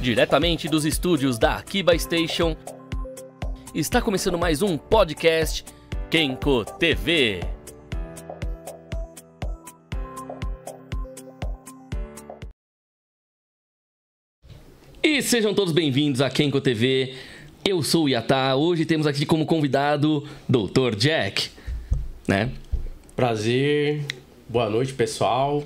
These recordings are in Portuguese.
Diretamente dos estúdios da Akiba Station, está começando mais um podcast Kenko TV. E sejam todos bem-vindos a Kenko TV. Eu sou o Yatá. Hoje temos aqui como convidado Dr. Jack, né? Prazer, boa noite, pessoal.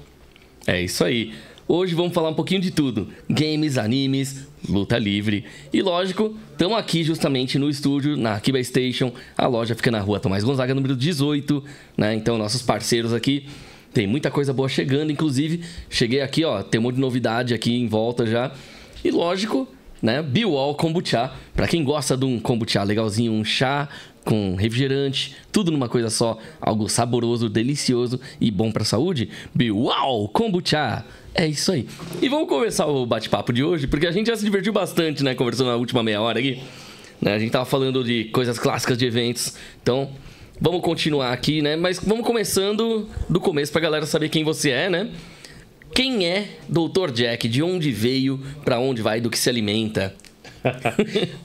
É isso aí. Hoje vamos falar um pouquinho de tudo. Games, animes, luta livre. E lógico, estamos aqui justamente no estúdio, na Akiba Station. A loja fica na rua Tomás Gonzaga, número 18, né? Então, nossos parceiros aqui. Tem muita coisa boa chegando, inclusive. Cheguei aqui, ó, tem um monte de novidade aqui em volta já. E lógico, né? Biwall Kombucha. Pra quem gosta de um kombucha legalzinho, um chá com refrigerante, tudo numa coisa só, algo saboroso, delicioso e bom pra saúde. Biwall Kombucha. É isso aí. E vamos começar o bate-papo de hoje, porque a gente já se divertiu bastante, né? Conversando na última meia hora aqui. Né? A gente tava falando de coisas clássicas de eventos. Então, vamos continuar aqui, né? Mas vamos começando do começo pra galera saber quem você é, né? Quem é Dr. Jack? De onde veio? Pra onde vai? Do que se alimenta?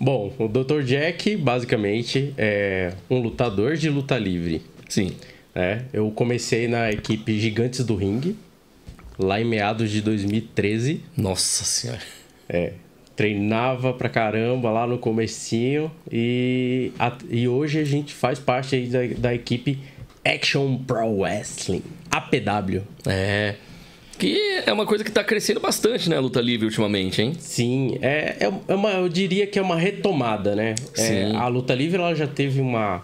Bom, o Dr. Jack, basicamente, é um lutador de luta livre. Sim. Eu comecei na equipe Gigantes do Ringue, lá em meados de 2013. Nossa Senhora. Treinava pra caramba lá no comecinho e hoje a gente faz parte aí da equipe Action Pro Wrestling, APW. Que é uma coisa que tá crescendo bastante, né, a luta livre ultimamente, hein? Sim, eu diria que é uma retomada, né? Sim. A luta livre ela já teve uma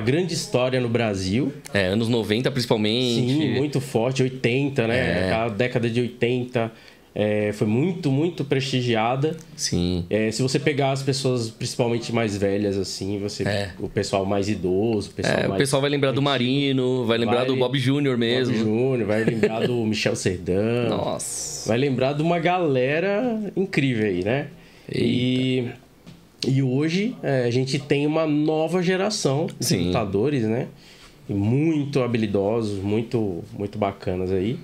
grande história no Brasil. Anos 90 principalmente. Sim, muito forte, 80, né? A década de 80 foi muito, muito prestigiada. Sim. Se você pegar as pessoas principalmente mais velhas, assim, o pessoal mais idoso, o pessoal vai lembrar do Marino, vai lembrar do Bob Júnior mesmo. Bob Júnior, vai lembrar do Michel Serdan. Nossa. Vai lembrar de uma galera incrível aí, né? E hoje a gente tem uma nova geração de lutadores, né? Muito habilidosos, muito, muito bacanas aí.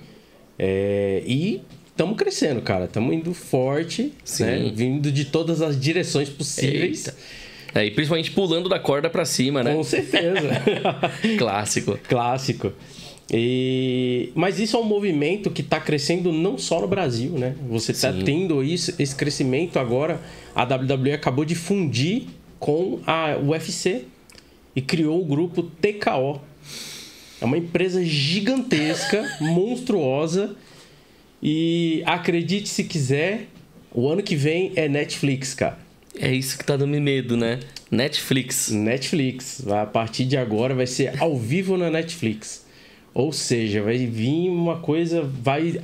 E estamos crescendo, cara. Estamos indo forte, né? Vindo de todas as direções possíveis. E principalmente pulando da corda pra cima, né? Com certeza. Clássico. Mas isso é um movimento que está crescendo não só no Brasil, né? Você está tendo esse crescimento agora. A WWE acabou de fundir com a UFC e criou o grupo TKO. É uma empresa gigantesca, monstruosa. E acredite se quiser, o ano que vem é Netflix, cara. É isso que tá dando medo, né? Netflix. A partir de agora vai ser ao vivo na Netflix. Ou seja, vai vir uma coisa, vai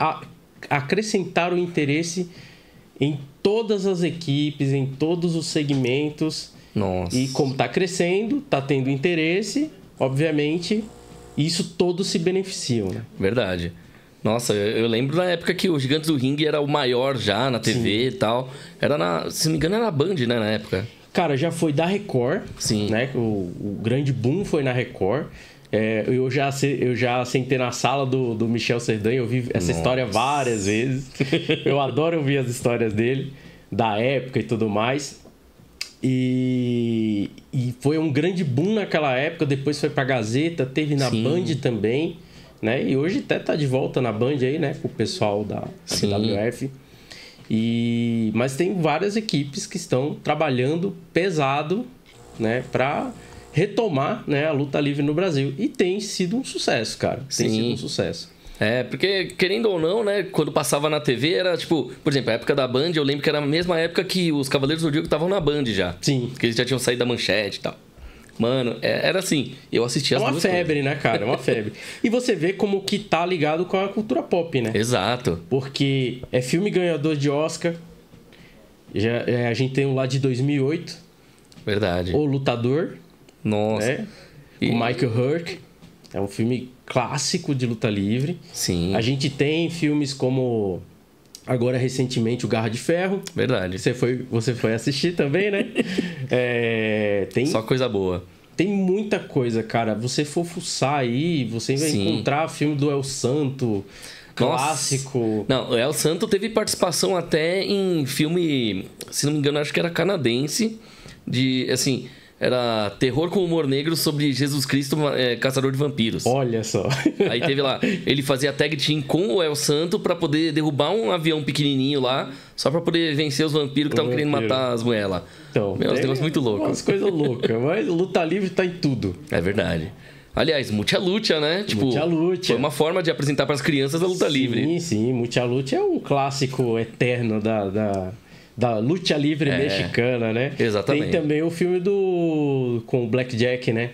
acrescentar o interesse em todas as equipes, em todos os segmentos. Nossa. E como tá crescendo, tá tendo interesse, obviamente, isso todos se beneficiam, né? Verdade. Nossa, eu lembro na época que o Gigantes do Ringue era o maior já na TV e tal. Se não me engano, era na Band, né, na época. Cara, já foi da Record. Sim. Né? O grande boom foi na Record. Eu já sentei na sala do Michel Serdan, eu vi essa história várias vezes. Eu adoro ouvir as histórias dele, da época e tudo mais. E foi um grande boom naquela época, depois foi pra Gazeta, teve na Band também. Né? E hoje até tá de volta na Band aí, né? Com o pessoal da WWF. Mas tem várias equipes que estão trabalhando pesado, né? Pra retomar, né, a luta livre no Brasil. E tem sido um sucesso, cara. Tem sido um sucesso. Porque, querendo ou não, né? Quando passava na TV, era tipo... Por exemplo, a época da Band, eu lembro que era a mesma época que os Cavaleiros do Zodíaco estavam na Band já. Sim. Que eles já tinham saído da manchete e tal. Mano, era assim, eu assistia as duas coisas. É uma febre, né, cara? É uma febre. E você vê como que tá ligado com a cultura pop, né? Exato. Porque é filme ganhador de Oscar. A gente tem um lá de 2008. Verdade. O Lutador. Nossa. Com Michael Hurk. É um filme clássico de luta livre. Sim. A gente tem filmes como... Agora, recentemente, o Garra de Ferro. Verdade. Você foi assistir também, né? Só coisa boa. Tem muita coisa, cara. Você for fuçar aí, você vai encontrar filme do El Santo, clássico. Não, o El Santo teve participação até em filme, se não me engano, acho que era canadense, de, assim, era terror com humor negro sobre Jesus Cristo, caçador de vampiros. Olha só. Aí teve lá, ele fazia tag team com o El Santo pra poder derrubar um avião pequenininho lá, só pra poder vencer os vampiros que estavam querendo matar as mulheres lá. Então, meu, é um negócio muito louco. Umas coisas loucas, mas luta livre tá em tudo. É verdade. Aliás, Mucha Lucha, né? Tipo, Mucha Lucha. Foi uma forma de apresentar pras crianças a luta livre. Sim, sim. Mucha Lucha é um clássico eterno da luta livre mexicana, né? Exatamente. Tem também o filme com o Blackjack, né?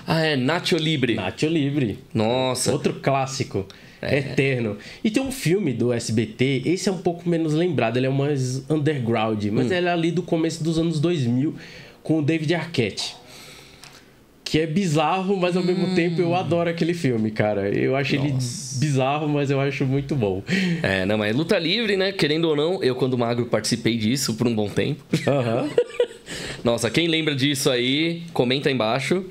Ah, é Nacho Libre. Nacho Libre. Nossa. Outro clássico. Eterno. E tem um filme do SBT, esse é um pouco menos lembrado, ele é mais underground, mas ele é ali do começo dos anos 2000, com o David Arquette. Que é bizarro, mas ao mesmo tempo eu adoro aquele filme, cara. Eu acho ele bizarro, mas eu acho muito bom. Não, mas luta livre, né? Querendo ou não, eu quando magro participei disso por um bom tempo. Aham. Nossa, quem lembra disso aí, comenta aí embaixo.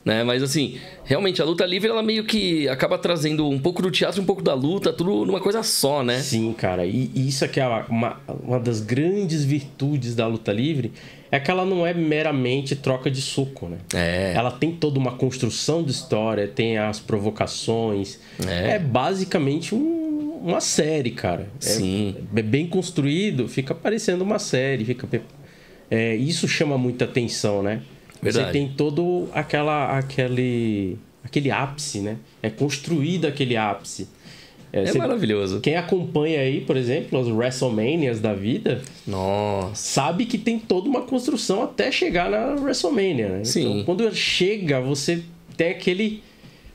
Né? Mas assim, realmente a luta livre ela meio que acaba trazendo um pouco do teatro e um pouco da luta, tudo numa coisa só, né? Sim, cara. E isso aqui é uma das grandes virtudes da luta livre, é que ela não é meramente troca de soco, né? Ela tem toda uma construção de história, tem as provocações. É basicamente uma série, cara. Sim. É bem construído, fica parecendo uma série. Isso chama muita atenção, né? Verdade. Você tem todo aquele ápice, né? É construído aquele ápice. Maravilhoso. Quem acompanha aí, por exemplo, as WrestleManias da vida, sabe que tem toda uma construção até chegar na WrestleMania, né? Sim. Então, quando chega, você tem aquele...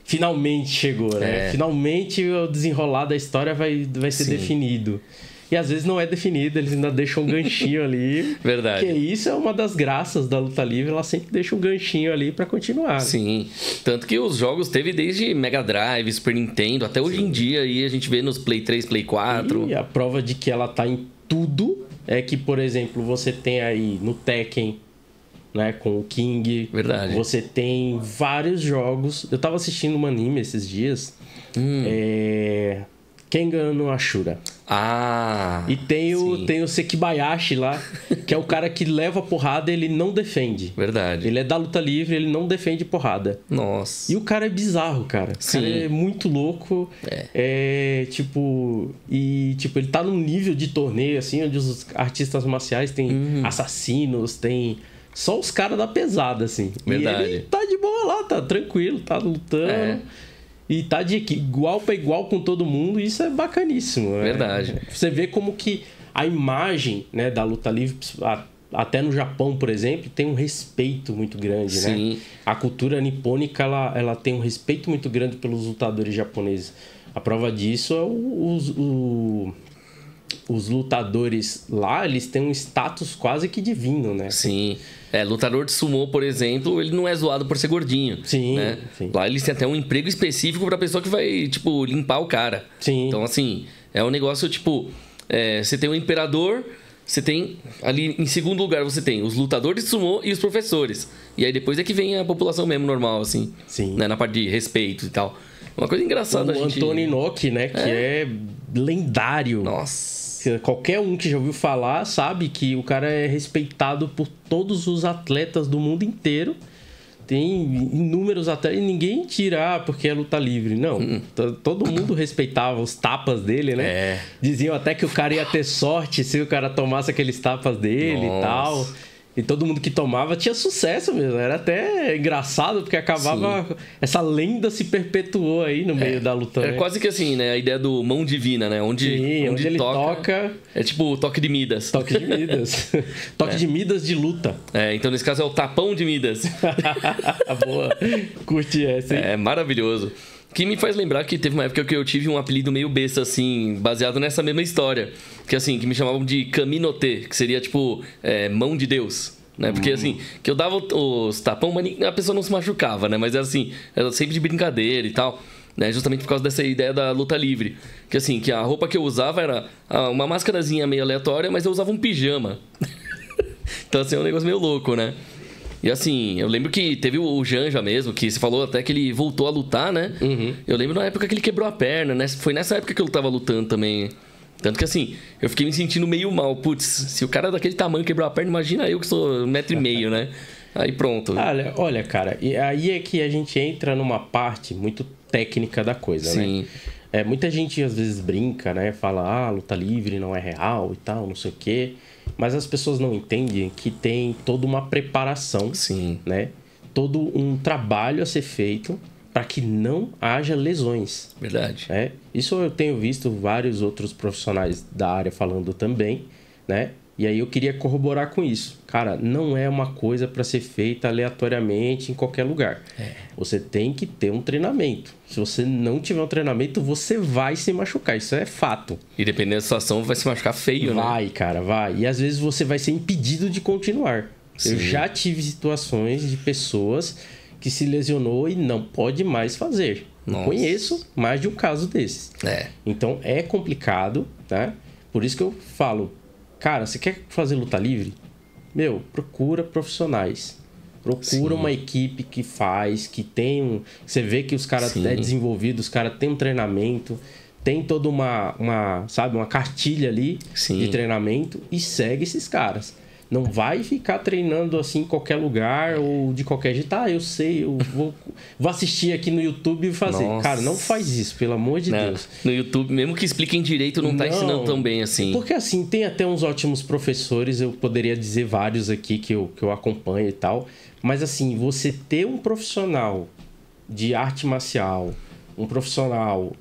Finalmente chegou, né? Finalmente o desenrolar da história vai ser definido. E às vezes não é definido, eles ainda deixam um ganchinho ali. Verdade. Porque isso é uma das graças da luta livre, ela sempre deixa um ganchinho ali pra continuar. Sim. Tanto que os jogos teve desde Mega Drive, Super Nintendo, até hoje em dia aí a gente vê nos Play 3, Play 4. E a prova de que ela tá em tudo é que, por exemplo, você tem aí no Tekken, né, com o King. Verdade. Você tem vários jogos. Eu tava assistindo um anime esses dias. Kengan no Ashura. E tem o Sekibayashi lá, que é o cara que leva porrada e ele não defende. Verdade. Ele é da luta livre, ele não defende porrada. Nossa. E o cara é bizarro, cara. O cara é muito louco. Ele tá num nível de torneio, assim, onde os artistas marciais têm assassinos, tem... Só os caras da pesada, assim. Verdade. E ele tá de boa lá, tá tranquilo, tá lutando. E tá de igual para igual com todo mundo, e isso é bacaníssimo. Verdade. Você vê como que a imagem, né, da luta livre, até no Japão, por exemplo, tem um respeito muito grande, né? A cultura nipônica, ela tem um respeito muito grande pelos lutadores japoneses. A prova disso é os lutadores lá, eles têm um status quase que divino, né? Sim. Lutador de sumô, por exemplo, ele não é zoado por ser gordinho. Sim, né? Lá eles têm até um emprego específico pra pessoa que vai, tipo, limpar o cara. Sim. Então, assim, é um negócio, tipo... você tem o imperador, você tem... Ali, em segundo lugar, você tem os lutadores de sumô e os professores. E aí depois é que vem a população mesmo, normal, assim. Sim. Né? Na parte de respeito e tal. Uma coisa engraçada, a gente... O Antonio Inoki, né? Que é lendário. Nossa... Qualquer um que já ouviu falar sabe que o cara é respeitado por todos os atletas do mundo inteiro. Tem inúmeros atletas e ninguém tira porque é luta livre. Não, todo mundo respeitava os tapas dele, né? Diziam até que o cara ia ter sorte se o cara tomasse aqueles tapas dele e tal. E todo mundo que tomava tinha sucesso mesmo. Era até engraçado, porque acabava... Sim. Essa lenda se perpetuou aí no meio da luta. É quase que assim, né? A ideia do mão divina, né? Onde ele toca... É tipo o toque de Midas. Toque de Midas. Toque de Midas de luta. Então nesse caso é o tapão de Midas. Boa. Curti essa, hein? É maravilhoso. Que me faz lembrar que teve uma época que eu tive um apelido meio besta, assim, baseado nessa mesma história. Que assim, que me chamavam de Kaminote, que seria tipo mão de Deus. Né? Porque assim, que eu dava os tapão, mas a pessoa não se machucava, né? Mas era assim, era sempre de brincadeira e tal. Né? Justamente por causa dessa ideia da luta livre. Que assim, que a roupa que eu usava era uma máscarazinha meio aleatória, mas eu usava um pijama. Então assim, é um negócio meio louco, né? E assim, eu lembro que teve o Janja mesmo, que você falou até que ele voltou a lutar, né? Eu lembro na época que ele quebrou a perna, né? Foi nessa época que eu tava lutando também. Tanto que assim, eu fiquei me sentindo meio mal. Putz, se o cara daquele tamanho quebrou a perna, imagina eu que sou 1,5 m, né? Aí pronto. Olha, cara, e aí é que a gente entra numa parte muito técnica da coisa, Sim. né? Muita gente às vezes brinca, né? Fala, luta livre não é real e tal, não sei o quê. Mas as pessoas não entendem que tem toda uma preparação, Sim. né? Todo um trabalho a ser feito para que não haja lesões. Verdade. Né? Isso eu tenho visto vários outros profissionais da área falando também, né? E aí eu queria corroborar com isso. Cara, não é uma coisa para ser feita aleatoriamente em qualquer lugar. Você tem que ter um treinamento. Se você não tiver um treinamento, você vai se machucar. Isso é fato. E dependendo da situação, vai se machucar feio, né? Vai, cara, vai. E às vezes você vai ser impedido de continuar. Sim. Eu já tive situações de pessoas que se lesionou e não pode mais fazer. Eu conheço mais de um caso desses. Então é complicado, tá? Por isso que eu falo, cara, você quer fazer luta livre? Procura profissionais. Procura uma equipe que faz, que tem você vê que os caras é desenvolvidos, os caras têm um treinamento, tem toda uma cartilha ali de treinamento e segue esses caras. Não vai ficar treinando assim em qualquer lugar ou de qualquer jeito. Eu sei, eu vou assistir aqui no YouTube e fazer. Nossa. Cara, não faz isso, pelo amor de Deus. No YouTube, mesmo que expliquem direito, não tá ensinando tão bem assim. Porque assim, tem até uns ótimos professores, eu poderia dizer vários aqui que eu acompanho e tal. Mas assim, você ter um profissional de arte marcial, um profissional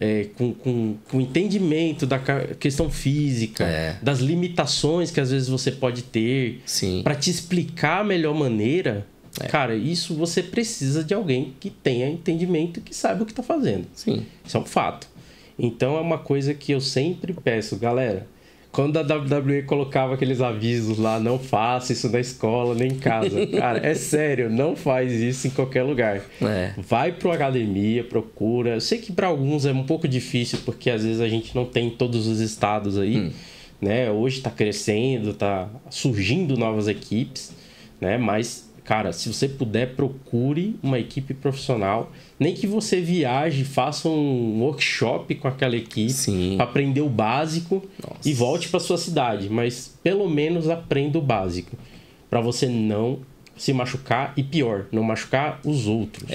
com entendimento da questão física, das limitações que às vezes você pode ter, para te explicar a melhor maneira, cara, isso você precisa de alguém que tenha entendimento e que saiba o que está fazendo. Sim. Isso é um fato. Então é uma coisa que eu sempre peço, galera. Quando a WWE colocava aqueles avisos lá, não faça isso na escola nem em casa. Cara, é sério, não faz isso em qualquer lugar. Vai pra academia, procura. Eu sei que para alguns é um pouco difícil, porque às vezes a gente não tem todos os estados aí, né? Hoje tá crescendo, tá surgindo novas equipes, né? Mas, cara, se você puder, procure uma equipe profissional. Nem que você viaje, faça um workshop com aquela equipe para aprender o básico e volte para sua cidade. Mas pelo menos aprenda o básico. Para você não se machucar e pior, não machucar os outros.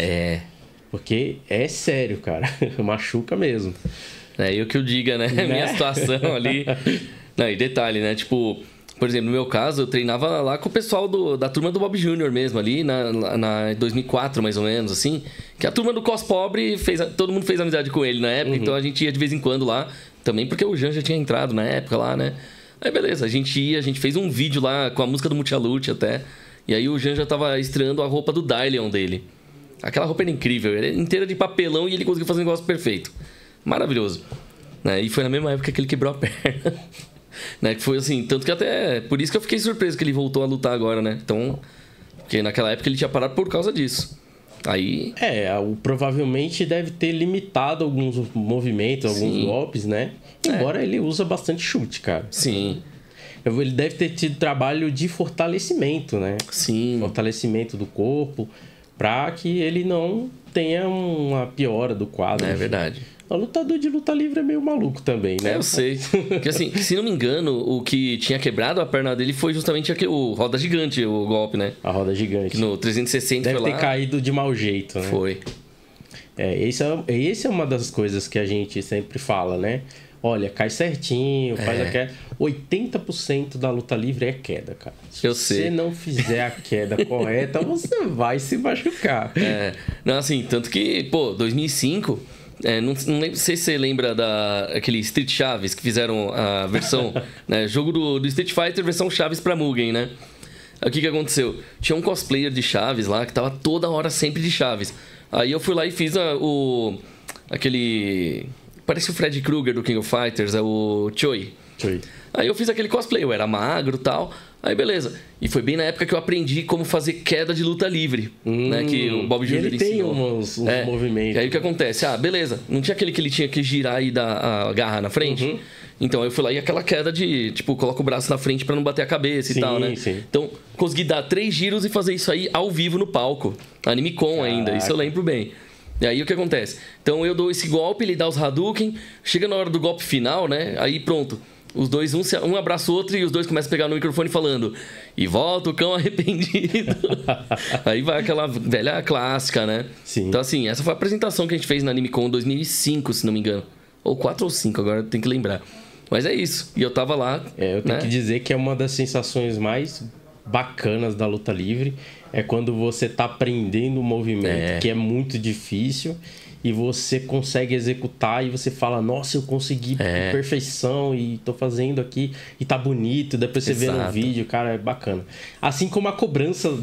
Porque é sério, cara. Machuca mesmo. E o que eu diga, né? Minha situação ali. Não, e detalhe, né? Tipo... Por exemplo, no meu caso, eu treinava lá com o pessoal da turma do Bob Jr. mesmo, ali na 2004, mais ou menos, assim. Que a turma do Cos Pobre, todo mundo fez amizade com ele na época, então a gente ia de vez em quando lá. Também porque o Jean já tinha entrado na época lá, né? Aí beleza, a gente fez um vídeo lá com a música do Multialute até. E aí o Jean já tava estreando a roupa do Dylion dele. Aquela roupa era incrível, era inteira de papelão e ele conseguiu fazer um negócio perfeito. Maravilhoso. E foi na mesma época que ele quebrou a perna. Que foi assim, tanto que até... Por isso que eu fiquei surpreso que ele voltou a lutar agora, né? Então... Porque naquela época ele tinha parado por causa disso. Aí... provavelmente deve ter limitado alguns movimentos, alguns golpes, né? Embora ele usa bastante chute, cara. Sim. Ele deve ter tido trabalho de fortalecimento, né? Sim. Fortalecimento do corpo, pra que ele não tenha uma piora do quadro. É verdade. O lutador de luta livre é meio maluco também, né? Eu sei. Porque assim, se não me engano, o que tinha quebrado a perna dele foi justamente o roda gigante, o golpe, né? A roda gigante. Que no 360 deve ter caído de mau jeito, né? Foi. Esse é uma das coisas que a gente sempre fala, né? Olha, cai certinho, faz a queda. 80% da luta livre é queda, cara. Se você não fizer a queda correta, você vai se machucar. Não, assim, tanto que, 2005... não sei se você lembra daquele Street Chaves que fizeram a versão, né? Jogo do Street Fighter versão Chaves pra Mugen, né? Aí o que aconteceu? Tinha um cosplayer de Chaves lá que tava toda hora sempre de Chaves. Aí eu fui lá e fiz aquele... Parece o Freddy Krueger do King of Fighters, é o Choi. Choi. Aí eu fiz aquele cosplay, eu era magro e tal. Aí beleza. E foi bem na época que eu aprendi como fazer queda de luta livre, né? Que o Bob Júnior ensinou. Ele tem uns movimentos. E aí o que acontece? Beleza. Não tinha aquele que ele tinha que girar e dar a garra na frente? Então eu fui lá e aquela queda de, tipo, coloca o braço na frente pra não bater a cabeça e tal, né? Sim. Então, consegui dar 3 giros e fazer isso aí ao vivo no palco. Animecon ainda, isso eu lembro bem. E aí o que acontece? Então eu dou esse golpe, ele dá os Hadouken, chega na hora do golpe final, né? Aí pronto. Os dois, um abraça o outro e os dois começam a pegar no microfone falando e volta o cão arrependido. Aí vai aquela velha clássica, né? Sim. Então assim, essa foi a apresentação que a gente fez na Animecon 2005, se não me engano. Ou 4 ou 5, agora tem que lembrar. Mas é isso. E eu tava lá. Eu tenho que dizer que é uma das sensações mais bacanas da luta livre. É quando você tá aprendendo um movimento que é muito difícil e você consegue executar e você fala, nossa, eu consegui perfeição e tô fazendo aqui e tá bonito. Depois você vê no vídeo, cara, é bacana. Assim como a cobrança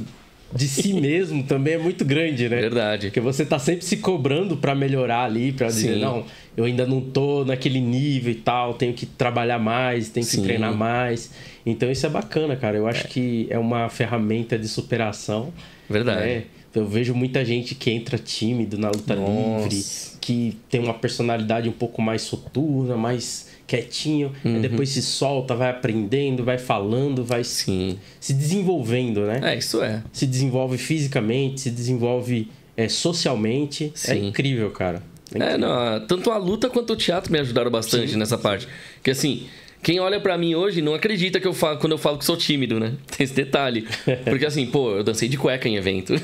de si mesmo também é muito grande, né? Verdade. Porque você tá sempre se cobrando pra melhorar ali, pra dizer, não, eu ainda não tô naquele nível e tal, tenho que trabalhar mais, tenho que treinar mais. Então isso é bacana, cara. Eu acho que é uma ferramenta de superação. Verdade. Né? Eu vejo muita gente que entra tímido na luta livre, que tem uma personalidade um pouco mais soturna, mais quietinho, aí depois se solta, vai aprendendo, vai falando, vai se desenvolvendo, né? Isso é. Se desenvolve fisicamente, se desenvolve socialmente. É incrível, cara. Não, tanto a luta quanto o teatro me ajudaram bastante nessa parte. Porque assim, quem olha pra mim hoje não acredita que eu falo quando eu falo que sou tímido, né? Tem esse detalhe. Porque assim, eu dancei de cueca em evento.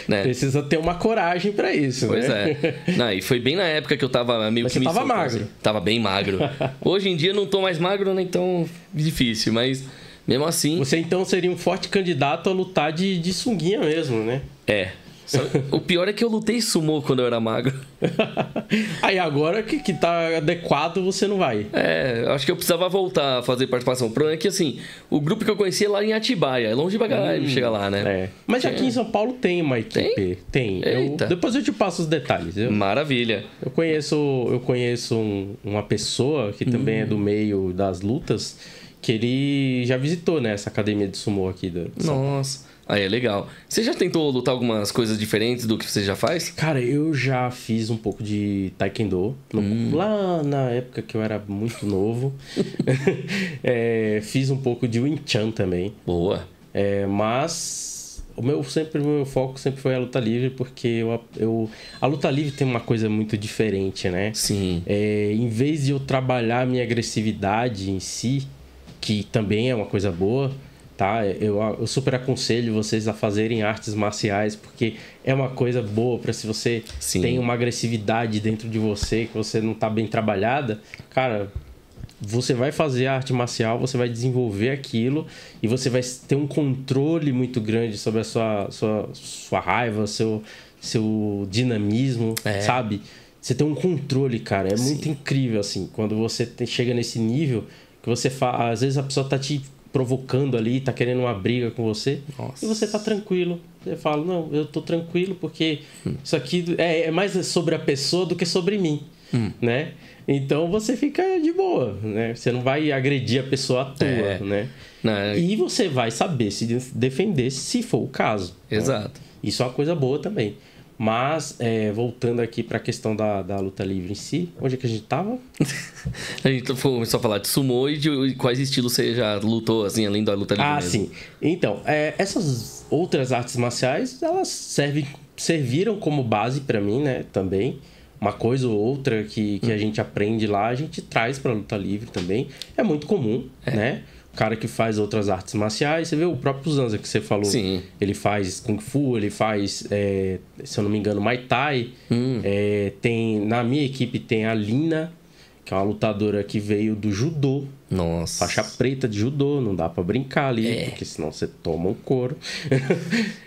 Né? Precisa ter uma coragem pra isso, pois né? Não, e foi bem na época que eu tava meio mas que você tava magro. Assim. Tava bem magro. Hoje em dia não tô mais magro, né? Então, difícil, mas mesmo assim... Você então seria um forte candidato a lutar de sunguinha mesmo, né? O pior é que eu lutei sumô quando eu era magro. Aí agora que tá adequado, você não vai. Acho que eu precisava voltar a fazer participação. O problema é que, assim, o grupo que eu conhecia lá em Atibaia. É longe pra caralho chegar lá, né? Mas aqui em São Paulo tem uma equipe. Tem. Depois eu te passo os detalhes. Maravilha. Eu conheço uma pessoa que também é do meio das lutas, que ele já visitou, né, essa academia de sumô aqui do São Paulo. Nossa. Aí é legal. Você já tentou lutar algumas coisas diferentes do que você já faz? Cara, eu já fiz um pouco de taekwondo. Lá na época que eu era muito novo. Fiz um pouco de Wing Chun também. Boa. Mas o meu foco sempre foi a luta livre, porque a luta livre tem uma coisa muito diferente, né? Sim. Em vez de eu trabalhar a minha agressividade em si, que também é uma coisa boa... Tá? Eu super aconselho vocês a fazerem artes marciais, porque é uma coisa boa para se você tem uma agressividade dentro de você, que você não tá bem trabalhada, cara, você vai fazer a arte marcial, você vai desenvolver aquilo e você vai ter um controle muito grande sobre a sua raiva, seu dinamismo, sabe? Você tem um controle, cara, é muito incrível, assim, quando você chega nesse nível que você às vezes a pessoa tá te provocando ali, tá querendo uma briga com você. Nossa. E você tá tranquilo. Você fala, não, eu tô tranquilo porque isso aqui é mais sobre a pessoa do que sobre mim, né? Então você fica de boa, né? Você não vai agredir a pessoa à toa, né? E você vai saber se defender se for o caso. Exato. Né? Isso é uma coisa boa também. Mas, voltando aqui para a questão da luta livre em si, onde é que a gente tava? A gente começou a falar de sumô e de quais estilos você já lutou, assim, além da luta livre mesmo. Sim. Então, essas outras artes marciais, elas serviram como base para mim, né, também. Uma coisa ou outra que a gente aprende lá, a gente traz para luta livre também. É muito comum, né? Cara que faz outras artes marciais, você vê o próprio Zanza que você falou. Sim. Ele faz Kung Fu, ele faz, se eu não me engano, Muay Thai. Na minha equipe tem a Lina, que é uma lutadora que veio do judô. Nossa. Faixa preta de judô, não dá pra brincar ali, porque senão você toma um couro.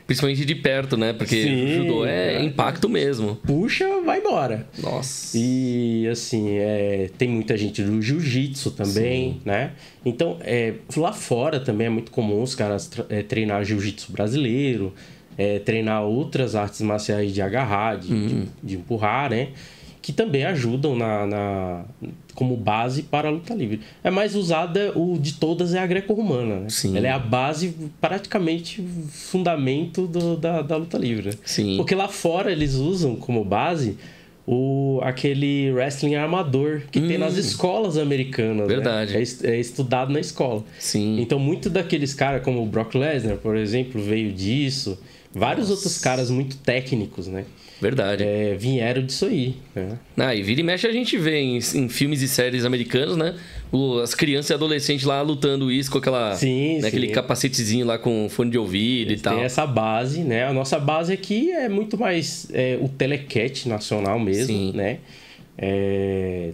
Principalmente de perto, né? Porque o judô é impacto mesmo. Puxa, vai embora. Nossa. E assim, tem muita gente do jiu-jitsu também, né? Então, lá fora também é muito comum os caras treinar jiu-jitsu brasileiro, treinar outras artes marciais de agarrar, de empurrar, né? que também ajudam como base para a luta livre. É mais usada, o de todas é a greco-romana, né? Sim. Ela é a base, praticamente, fundamento da luta livre. Sim. Porque lá fora eles usam como base aquele wrestling armador que tem nas escolas americanas. Verdade. Né? É estudado na escola. Sim. Então, muito daqueles caras, como o Brock Lesnar, por exemplo, veio disso. Vários outros caras muito técnicos, né? Verdade. Vieram disso aí. Né? E vira e mexe a gente vê em filmes e séries americanos, né? As crianças e adolescentes lá lutando isso com aquele capacetezinho lá com fone de ouvido e tal. Tem essa base, né? A nossa base aqui é muito mais o telecat nacional mesmo, sim, né? É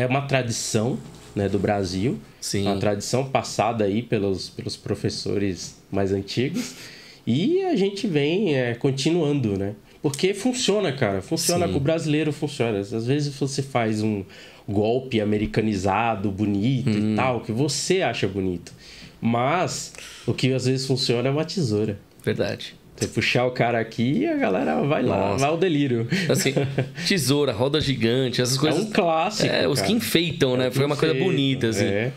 uma tradição, né, do Brasil. Sim. Uma tradição passada aí pelos professores mais antigos. E a gente vem continuando, né? Porque funciona, cara. Funciona, com o brasileiro funciona. Às vezes você faz um golpe americanizado, bonito e tal, que você acha bonito. Mas o que às vezes funciona é uma tesoura. Verdade. Você puxar o cara aqui e a galera vai lá, vai ao delírio. Assim, tesoura, roda gigante, essas coisas. É um clássico. Os que enfeitam, né? Foi uma coisa bonita, assim.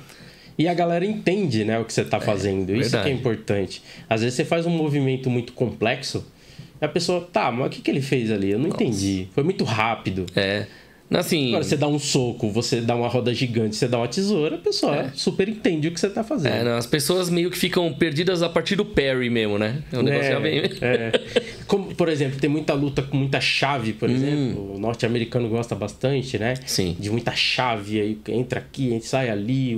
E a galera entende, né, o que você tá fazendo. Isso que é importante. Às vezes você faz um movimento muito complexo. E a pessoa, mas o que ele fez ali? Eu não entendi. Foi muito rápido. Assim... Agora, você dá um soco, você dá uma roda gigante, você dá uma tesoura, a pessoa super entende o que você tá fazendo. As pessoas meio que ficam perdidas a partir do parry mesmo, né? O negócio já vem... Como, por exemplo, tem muita luta com muita chave, por exemplo. O norte-americano gosta bastante, né? Sim. De muita chave, aí entra aqui, sai ali.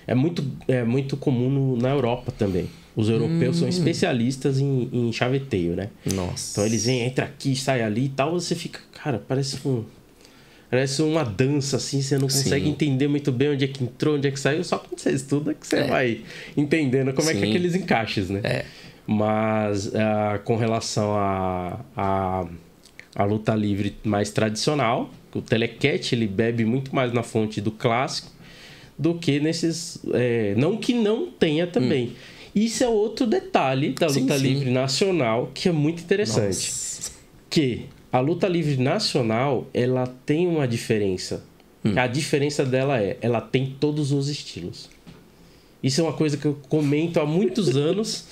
É muito comum na Europa também. Os europeus são especialistas em chaveteio, né? Nossa. Então eles entra aqui, sai ali e tal, você fica... Cara, parece uma dança, assim, você não consegue entender muito bem onde é que entrou, onde é que saiu. Só quando você estuda que você vai entendendo como é que é aqueles encaixes, né? Mas com relação à luta livre mais tradicional, o telecat, ele bebe muito mais na fonte do clássico do que nesses... não que não tenha também. Isso é outro detalhe da luta livre nacional que é muito interessante. Nossa. Que a luta livre nacional, ela tem uma diferença. A diferença dela ela tem todos os estilos. Isso é uma coisa que eu comento há muitos anos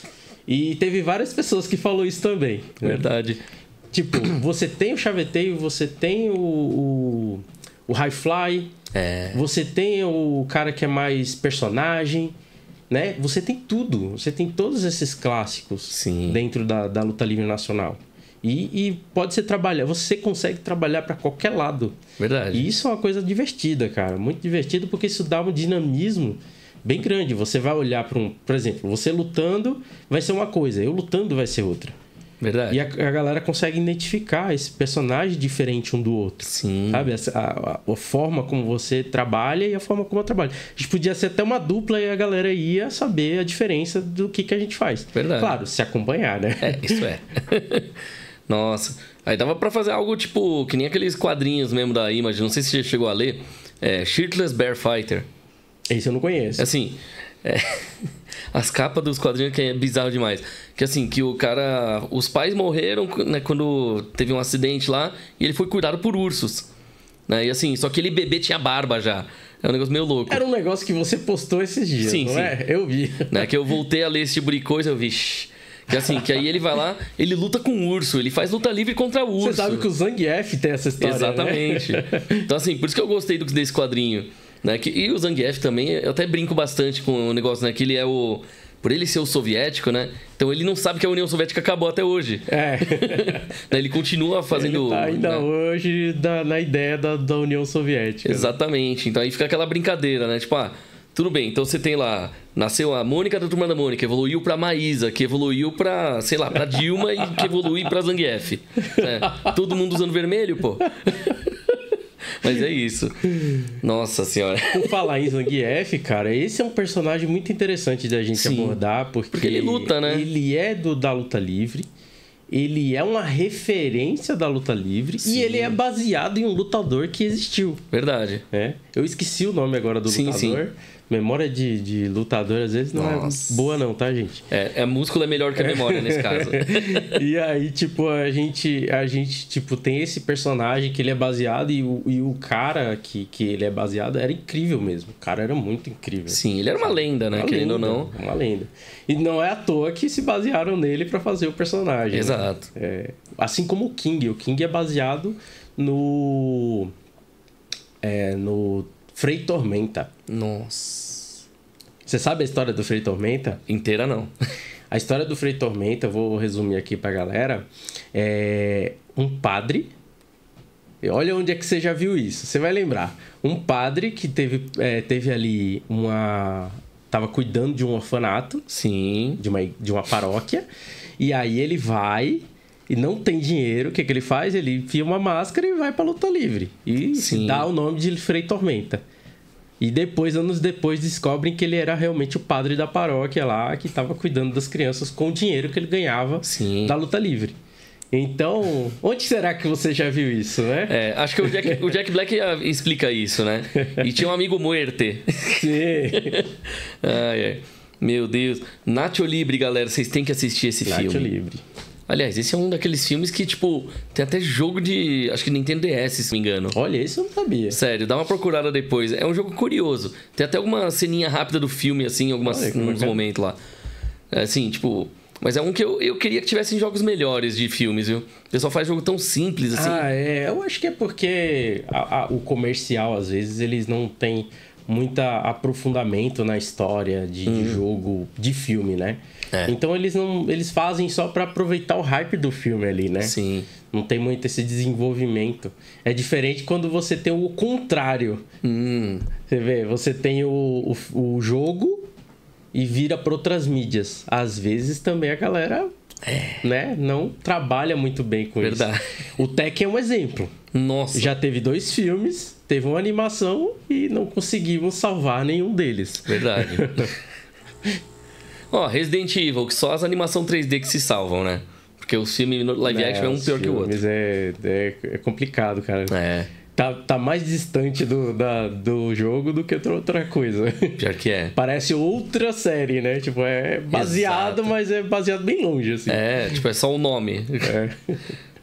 e teve várias pessoas que falou isso também. Verdade. Né? Tipo, você tem o chaveteio, você tem o high fly, você tem o cara que é mais personagem, né? Você tem tudo. Você tem todos esses clássicos dentro da luta livre nacional. E pode ser trabalhar. Você consegue trabalhar para qualquer lado. Verdade. E isso é uma coisa divertida, cara. Muito divertido, porque isso dá um dinamismo bem grande. Você vai olhar para por exemplo, você lutando vai ser uma coisa, eu lutando vai ser outra. Verdade. E a galera consegue identificar esse personagem diferente um do outro. Sim. Sabe? A forma como você trabalha e a forma como eu trabalho. A gente podia ser até uma dupla e a galera ia saber a diferença do que a gente faz. Verdade. Claro, se acompanhar, né? Isso é. Nossa. Aí dava pra fazer algo tipo... Que nem aqueles quadrinhos mesmo da Image. Não sei se você chegou a ler. Shirtless Bear Fighter. Esse eu não conheço. Assim... As capas dos quadrinhos que é bizarro demais. Que assim, que o cara... Os pais morreram, né, quando teve um acidente lá. E ele foi cuidado por ursos. Né? E assim, só que ele bebê tinha barba já. É um negócio meio louco. Era um negócio que você postou esses dias, não é? Eu vi. Né? Que eu voltei a ler esse tipo de coisa, eu vi... Que assim, que aí ele vai lá, ele luta com o urso, ele faz luta livre contra o urso. Você sabe que o Zangief tem essa história, exatamente. Né? Então assim, por isso que eu gostei desse quadrinho. Né? E o Zangief também, eu até brinco bastante com o negócio, né? Que ele é o... Por ele ser o soviético, né? Então ele não sabe que a União Soviética acabou até hoje. Ele continua fazendo... Ele tá ainda hoje na ideia da União Soviética. Exatamente. Né? Então aí fica aquela brincadeira, né? Tipo, tudo bem, então você tem lá... Nasceu a Mônica da Turma da Mônica, evoluiu pra Maísa, que evoluiu pra, sei lá, pra Dilma e que evoluiu pra Zangief. Né? Todo mundo usando vermelho, pô. Mas é isso. Nossa senhora. Por falar em Zangief, cara, esse é um personagem muito interessante da gente abordar, porque ele luta, né? Ele é da luta livre, ele é uma referência da luta livre e ele é baseado em um lutador que existiu. Verdade. Eu esqueci o nome agora do lutador. Sim. Memória de lutador, às vezes, não é boa não, tá, gente? Músculo é melhor que a memória nesse caso. E aí, tipo, a gente tipo, tem esse personagem que ele é baseado e o cara que ele é baseado era incrível mesmo. O cara era muito incrível. Sim, ele era uma lenda, né? Querendo ou não. Uma lenda. E não é à toa que se basearam nele pra fazer o personagem. Exato. Né? Assim como o King. O King é baseado no Frei Tormenta. Nossa. Você sabe a história do Frei Tormenta? Inteira não. A história do Frei Tormenta, eu vou resumir aqui pra galera. É um padre. Olha onde é que você já viu isso. Você vai lembrar. Um padre que teve ali tava cuidando de um orfanato. Sim. De uma paróquia. E aí ele vai... E não tem dinheiro, o que ele faz? Ele enfia uma máscara e vai pra luta livre. E dá o nome de Frei Tormenta. E depois, anos depois, descobrem que ele era realmente o padre da paróquia lá, que estava cuidando das crianças com o dinheiro que ele ganhava da luta livre. Então, onde será que você já viu isso, né? Acho que o Jack Black explica isso, né? E tinha um amigo muerte. Sim. Meu Deus. Nacho Libre, galera, vocês têm que assistir esse filme. Nacho Libre. Aliás, esse é um daqueles filmes que, tipo, tem até jogo de... Acho que Nintendo DS, se não me engano. Olha, esse eu não sabia. Sério, dá uma procurada depois. É um jogo curioso. Tem até alguma ceninha rápida do filme, assim, alguns momentos lá. Assim, tipo... Mas é um que eu queria que tivessem jogos melhores de filmes, viu? O pessoal faz jogo tão simples, assim. Eu acho que é porque o comercial, às vezes, eles não têm muito aprofundamento na história de jogo, de filme, né? Então eles fazem só pra aproveitar o hype do filme ali, né? Sim. Não tem muito esse desenvolvimento. É diferente quando você tem o contrário. Você vê, você tem o jogo e vira pra outras mídias. Às vezes também a galera né, não trabalha muito bem com isso. O Tekken é um exemplo. Nossa. Já teve 2 filmes, teve uma animação e não conseguimos salvar nenhum deles. Verdade. Resident Evil, que só as animações 3D que se salvam, né? Porque o filme live action é um pior que o outro. É complicado, cara. Tá mais distante do jogo do que outra coisa. Pior que é. Parece outra série, né? Tipo, é baseado, mas é baseado bem longe, assim. É só o nome.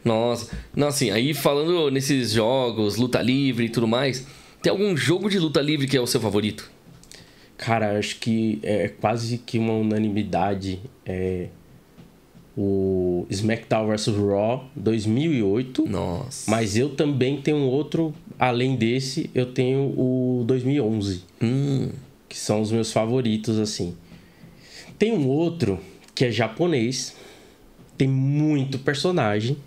Nossa. Não, assim, aí falando nesses jogos, luta livre e tudo mais, tem algum jogo de luta livre que é o seu favorito? Cara, acho que é quase que uma unanimidade. O SmackDown vs Raw 2008. Nossa. Mas eu também tenho outro, além desse, eu tenho o 2011. Que são os meus favoritos, assim. Tem um outro que é japonês. Tem muito personagem.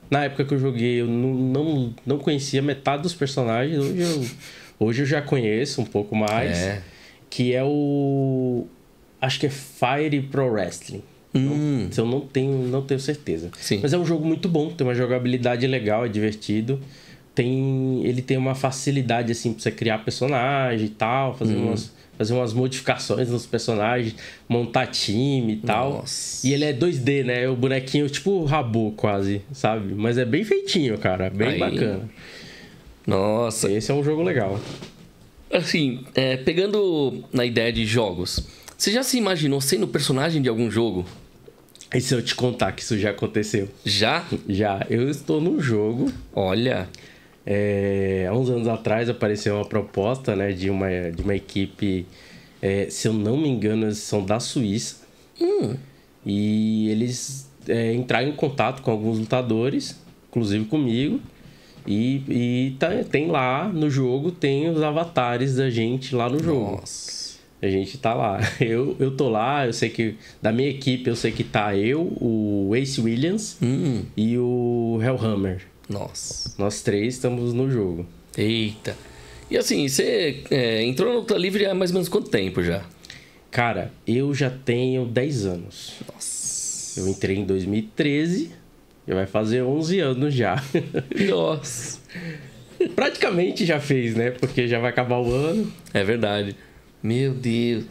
Na época que eu joguei, eu não conhecia metade dos personagens. Hoje eu já conheço um pouco mais. Que é o... Acho que é Fire Pro Wrestling. Eu não tenho certeza. Sim. Mas é um jogo muito bom. Tem uma jogabilidade legal, é divertido. Ele tem uma facilidade, assim, pra você criar personagem e tal. Fazer umas modificações nos personagens. Montar time e tal. Nossa. E ele é 2D, né? O bonequinho tipo o Rabu, quase, sabe? Mas é bem feitinho, cara. Bem bacana. Nossa. Esse é um jogo legal. Assim, pegando na ideia de jogos, você já se imaginou sendo personagem de algum jogo? E se eu te contar que isso já aconteceu? Já? Já. Eu estou num jogo. Olha. Há uns anos atrás apareceu uma proposta, né, de uma equipe, se eu não me engano, eles são da Suíça. E eles entraram em contato com alguns lutadores, inclusive comigo. E tem lá no jogo, tem os avatares da gente lá no jogo. Nossa. A gente tá lá. Eu tô lá, eu sei que... Da minha equipe, eu sei que tá eu, o Ace Williams e o Hellhammer. Nossa. Nós 3 estamos no jogo. Eita. E assim, você entrou na luta livre há mais ou menos quanto tempo já? Cara, eu já tenho 10 anos. Nossa. Eu entrei em 2013... Já vai fazer 11 anos já. Nossa. Praticamente já fez, né? Porque já vai acabar o ano. É verdade. Meu Deus.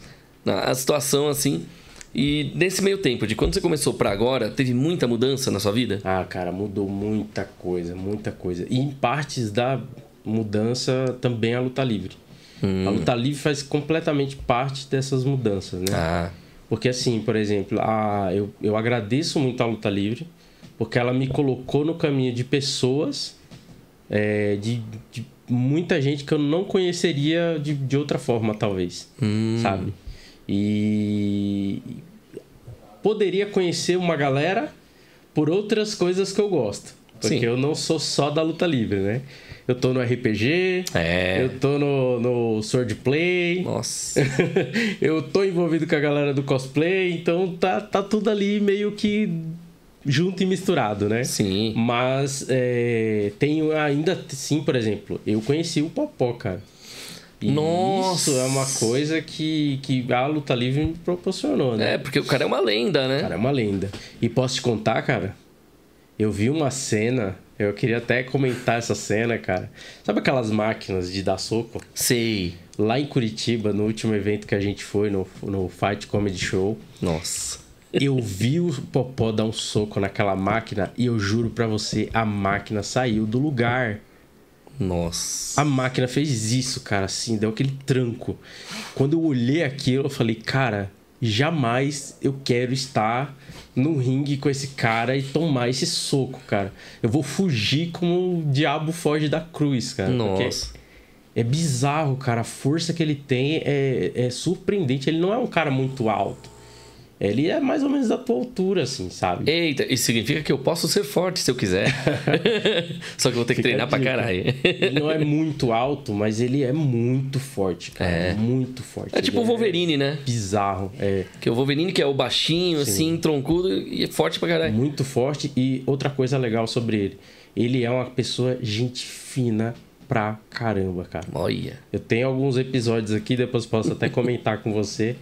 A situação assim... E nesse meio tempo, de quando você começou pra agora, teve muita mudança na sua vida? Ah, cara, mudou muita coisa, muita coisa. E em partes da mudança também a luta livre. A luta livre faz completamente parte dessas mudanças, né? Porque assim, por exemplo, eu agradeço muito a luta livre, porque ela me colocou no caminho de pessoas, de muita gente que eu não conheceria de outra forma, talvez, sabe? E poderia conhecer uma galera por outras coisas que eu gosto. Porque eu não sou só da luta livre, né? Eu tô no RPG, eu tô no Swordplay. Nossa. Eu tô envolvido com a galera do cosplay, então tá tudo ali meio que junto e misturado, né? Sim. Mas tenho ainda, sim, por exemplo, eu conheci o Popó, cara. E Nossa! Isso é uma coisa que a luta livre me proporcionou, né? Porque o cara é uma lenda, né? O cara é uma lenda. E posso te contar, cara? Eu vi uma cena, eu queria até comentar essa cena, cara. Sabe aquelas máquinas de dar soco? Sei. Lá em Curitiba, no último evento que a gente foi, no Fight Comedy Show. Nossa. Eu vi o Popó dar um soco naquela máquina e eu juro pra você, a máquina saiu do lugar. Nossa. A máquina fez isso, cara, assim, deu aquele tranco. Quando eu olhei aquilo, eu falei, cara, jamais eu quero estar no ringue com esse cara e tomar esse soco, cara. Eu vou fugir como o diabo foge da cruz, cara. Nossa. É bizarro, cara. A força que ele tem é surpreendente. Ele não é um cara muito alto. Ele é mais ou menos da tua altura, assim, sabe? Eita, isso significa que eu posso ser forte se eu quiser. Só que eu vou ter que treinar pra caralho. Ele não é muito alto, mas ele é muito forte, cara. Muito forte. É tipo o Wolverine, né? Bizarro, Que o Wolverine, que é o baixinho, assim, troncudo e é forte pra caralho. Muito forte. E outra coisa legal sobre ele. Ele é uma pessoa gente fina pra caramba, cara. Olha. Eu tenho alguns episódios aqui, depois posso até comentar com você.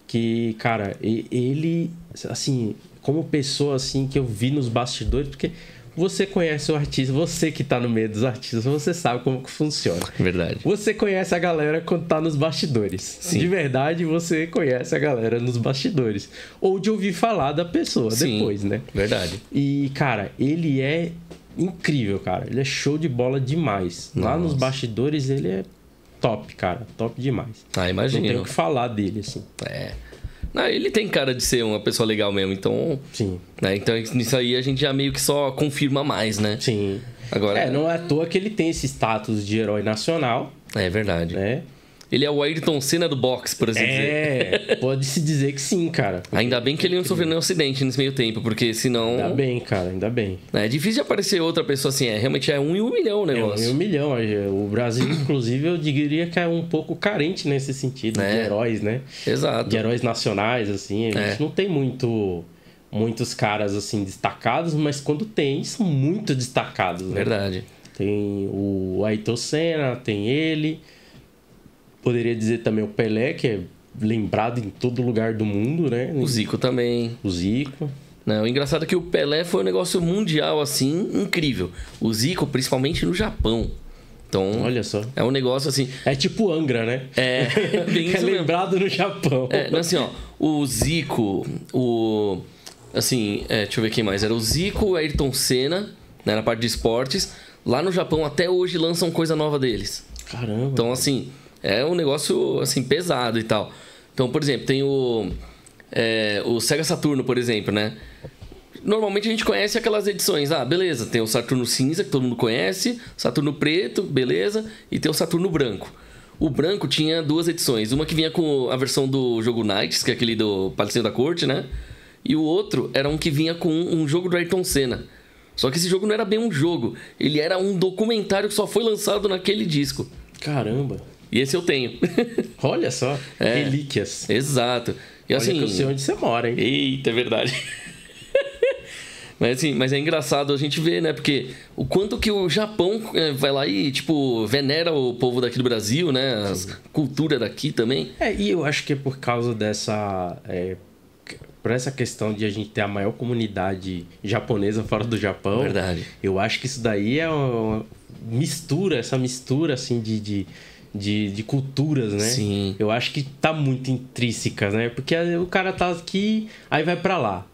Que, cara, ele, assim, como pessoa, assim, que eu vi nos bastidores, porque você conhece o artista, você que tá no meio dos artistas, você sabe como que funciona. Verdade. Você conhece a galera quando tá nos bastidores. Sim. De verdade, você conhece a galera nos bastidores. Ou de ouvir falar da pessoa depois, né? Verdade. E, cara, ele é incrível, cara. Ele é show de bola demais. Lá nos bastidores, ele é top, cara. Top demais. Imagina. Não tenho o que falar dele, assim. Não, ele tem cara de ser uma pessoa legal mesmo, então... Sim. Né, então, nisso aí, a gente já meio que só confirma mais, né? Sim. Agora... não é à toa que ele tem esse status de herói nacional. É verdade. Né? Ele é o Ayrton Senna do boxe, por assim dizer. Pode-se dizer que sim, cara. Ainda bem que ele não sofreu nenhum acidente nesse meio tempo, porque senão... Ainda bem, cara, ainda bem. É difícil de aparecer outra pessoa assim, realmente é 1 em 1 milhão o negócio. 1 em 1 milhão. O Brasil, inclusive, eu diria que é um pouco carente nesse sentido, de heróis, né? Exato. De heróis nacionais, assim. A gente não tem muitos caras, assim, destacados, mas quando tem, são muito destacados, né? Verdade. Tem o Ayrton Senna, tem ele... Poderia dizer também o Pelé, que é lembrado em todo lugar do mundo, né? O Zico também. O Zico. Não, o engraçado é que o Pelé foi um negócio mundial, assim, incrível. O Zico, principalmente no Japão. Então, olha só. É um negócio assim... É tipo Angra, né? Bem isso lembrado no Japão. Assim, ó, o Zico, deixa eu ver quem mais. Era o Zico, o Ayrton Senna, né, na parte de esportes. Lá no Japão, até hoje, lançam coisa nova deles. Caramba. Então, assim... É um negócio, assim, pesado e tal. Então, por exemplo, tem o Sega Saturno, por exemplo, né? Normalmente a gente conhece aquelas edições. Beleza, tem o Saturno cinza, que todo mundo conhece. Saturno preto, beleza. E tem o Saturno branco. O branco tinha 2 edições. Uma que vinha com a versão do jogo Knights, que é aquele do Palácio da Corte, né? E o outro era um que vinha com um jogo do Ayrton Senna. Só que esse jogo não era bem um jogo. Ele era um documentário que só foi lançado naquele disco. Caramba. E esse eu tenho. Olha só. Relíquias. Exato. E, assim, olha que eu sei onde você mora, hein? Eita, é verdade. Mas é engraçado a gente ver, né? Porque o quanto que o Japão vai lá e, tipo, venera o povo daqui do Brasil, né? A cultura daqui também. E eu acho que é por causa dessa... por essa questão de a gente ter a maior comunidade japonesa fora do Japão. Verdade. Eu acho que isso daí é uma mistura, essa mistura, assim, de culturas, né? Sim. Eu acho que tá muito intrínseca, né? Porque o cara tá aqui, aí vai pra lá.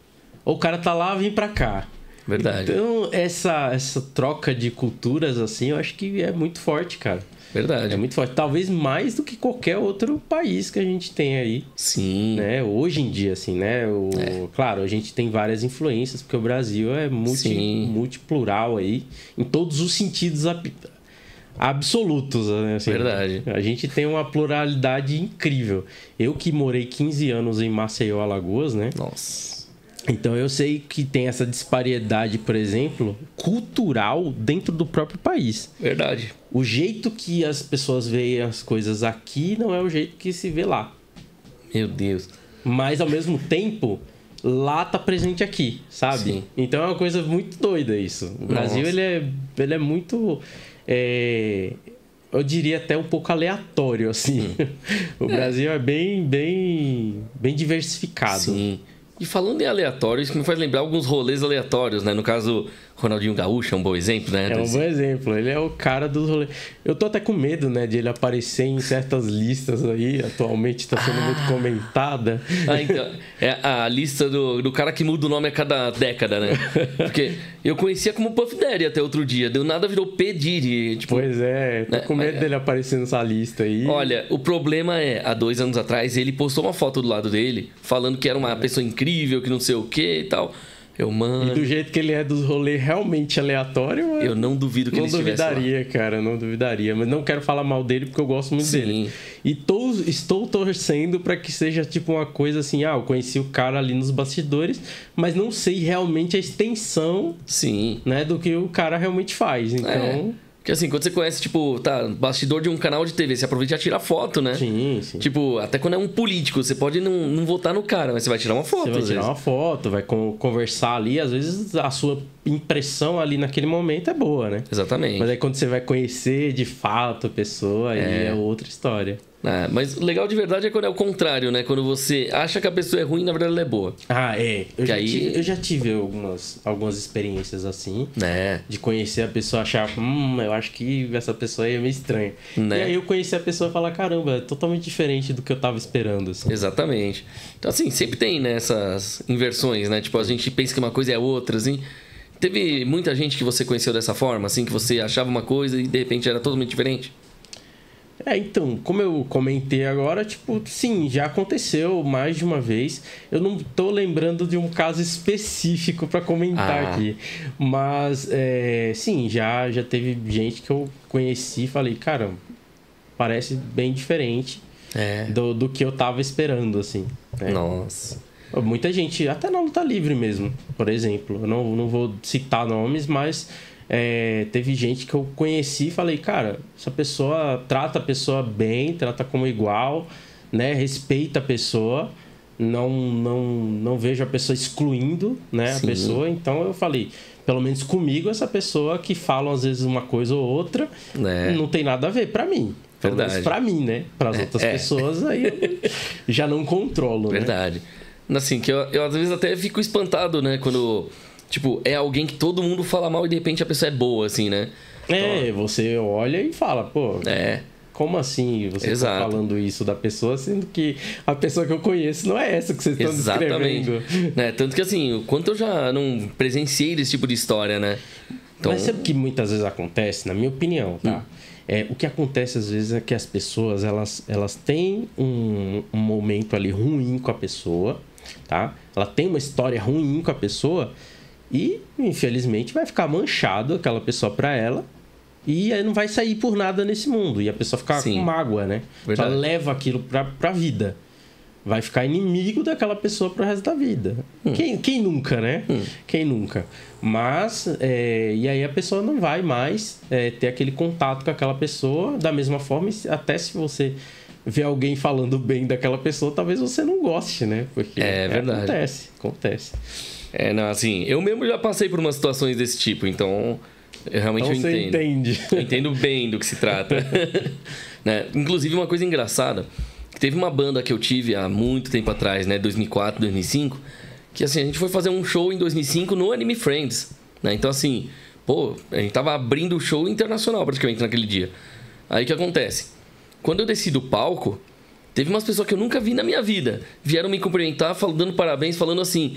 Ou o cara tá lá, vem pra cá. Verdade. Então, essa troca de culturas, assim, eu acho que é muito forte, cara. Verdade. É muito forte. Talvez mais do que qualquer outro país que a gente tem aí. Sim. Né? Hoje em dia, assim, né? Claro, a gente tem várias influências, porque o Brasil é multiplural aí, em todos os sentidos absolutos, né? Assim, verdade. A gente tem uma pluralidade incrível. Eu que morei 15 anos em Maceió, Alagoas, né? Nossa. Então eu sei que tem essa disparidade, por exemplo, cultural dentro do próprio país. Verdade. O jeito que as pessoas veem as coisas aqui não é o jeito que se vê lá. Meu Deus. Mas ao mesmo tempo, lá tá presente aqui, sabe? Sim. Então é uma coisa muito doida isso. O Brasil, ele é muito... eu diria até um pouco aleatório, assim. O Brasil é bem diversificado. Sim. E falando em aleatório, isso me faz lembrar alguns rolês aleatórios, né? No caso, Ronaldinho Gaúcho é um bom exemplo, né? É um bom exemplo. Ele é o cara dos rolês. Eu tô até com medo, né? De ele aparecer em certas listas aí. Atualmente tá sendo muito comentada. Então. É a lista do cara que muda o nome a cada década, né? Porque eu conhecia como Puff Daddy até outro dia. Deu nada, virou P. Diddy. Tipo, pois é. Tô com medo dele aparecer nessa lista aí. Olha, o problema é, há 2 anos atrás, ele postou uma foto do lado dele, falando que era uma pessoa incrível, que não sei o que e tal. Mano... E do jeito que ele é dos rolês realmente aleatório... Eu não duvido que ele estivesse lá. Não duvidaria, cara. Não duvidaria. Mas não quero falar mal dele porque eu gosto muito dele. E estou torcendo para que seja tipo uma coisa assim... eu conheci o cara ali nos bastidores, mas não sei realmente a extensão né, do que o cara realmente faz. Então... Porque assim, quando você conhece, tipo, bastidor de um canal de TV, você aproveita e já tira foto, né? Sim. Tipo, até quando é um político, você pode não votar no cara, mas você vai tirar uma foto. Você vai tirar uma foto, vai conversar ali, às vezes a sua impressão ali naquele momento é boa, né? Exatamente. Mas aí quando você vai conhecer de fato a pessoa, aí é outra história. Mas o legal de verdade é quando é o contrário, né? Quando você acha que a pessoa é ruim, na verdade ela é boa. Eu já tive algumas experiências assim. De conhecer a pessoa, achar, eu acho que essa pessoa aí é meio estranha. Né? E aí eu conheci a pessoa e falar, caramba, é totalmente diferente do que eu tava esperando. Assim. Exatamente. Então assim, sempre tem, né, essas inversões, né? Tipo, a gente pensa que uma coisa é outra, assim. Teve muita gente que você conheceu dessa forma, assim, que você achava uma coisa e de repente era totalmente diferente? Então, como eu comentei agora, tipo, sim, já aconteceu mais de uma vez. Eu não tô lembrando de um caso específico para comentar aqui. Mas, sim, já teve gente que eu conheci e falei, cara, parece bem diferente do que eu tava esperando, assim. Né? Nossa. Muita gente, até na luta livre mesmo, por exemplo. Eu não vou citar nomes, mas... teve gente que eu conheci e falei, cara, essa pessoa trata a pessoa bem, trata como igual, né? Respeita a pessoa, não vejo a pessoa excluindo, né? A pessoa. Então eu falei, pelo menos comigo, essa pessoa que fala às vezes uma coisa ou outra, não tem nada a ver pra mim. Pelo menos pra mim, né? Para as outras pessoas aí eu já não controlo. Verdade. Né? Assim, que eu às vezes até fico espantado, né? Quando... Tipo, é alguém que todo mundo fala mal e de repente a pessoa é boa, assim, né? Você olha e fala, pô... Como assim você está falando isso da pessoa, sendo que a pessoa que eu conheço não é essa que vocês estão descrevendo? Né? Tanto que, assim, o quanto eu já não presenciei desse tipo de história, né? Então... Mas sabe o que muitas vezes acontece, na minha opinião, tá? O que acontece às vezes é que as pessoas, elas têm um momento ali ruim com a pessoa, tá? Ela tem uma história ruim com a pessoa... E, infelizmente, vai ficar manchado aquela pessoa pra ela. E aí não vai sair por nada nesse mundo. E a pessoa ficar com mágoa, né? Ela leva aquilo pra vida. Vai ficar inimigo daquela pessoa pro resto da vida. Quem nunca, né? Quem nunca? Mas, e aí a pessoa não vai mais ter aquele contato com aquela pessoa. Da mesma forma, até se você vê alguém falando bem daquela pessoa, talvez você não goste, né? Porque verdade. Acontece. Não, assim, eu mesmo já passei por umas situações desse tipo, então eu realmente então eu entendo. Você entende. Eu entendo bem do que se trata. Né? Inclusive, uma coisa engraçada, que teve uma banda que eu tive há muito tempo atrás, né, 2004, 2005, que assim, a gente foi fazer um show em 2005 no Anime Friends, né? Então assim, a gente tava abrindo o show internacional praticamente naquele dia. Aí o que acontece? Quando eu desci do palco, Teve umas pessoas que eu nunca vi na minha vida. Vieram me cumprimentar, dando parabéns, falando assim...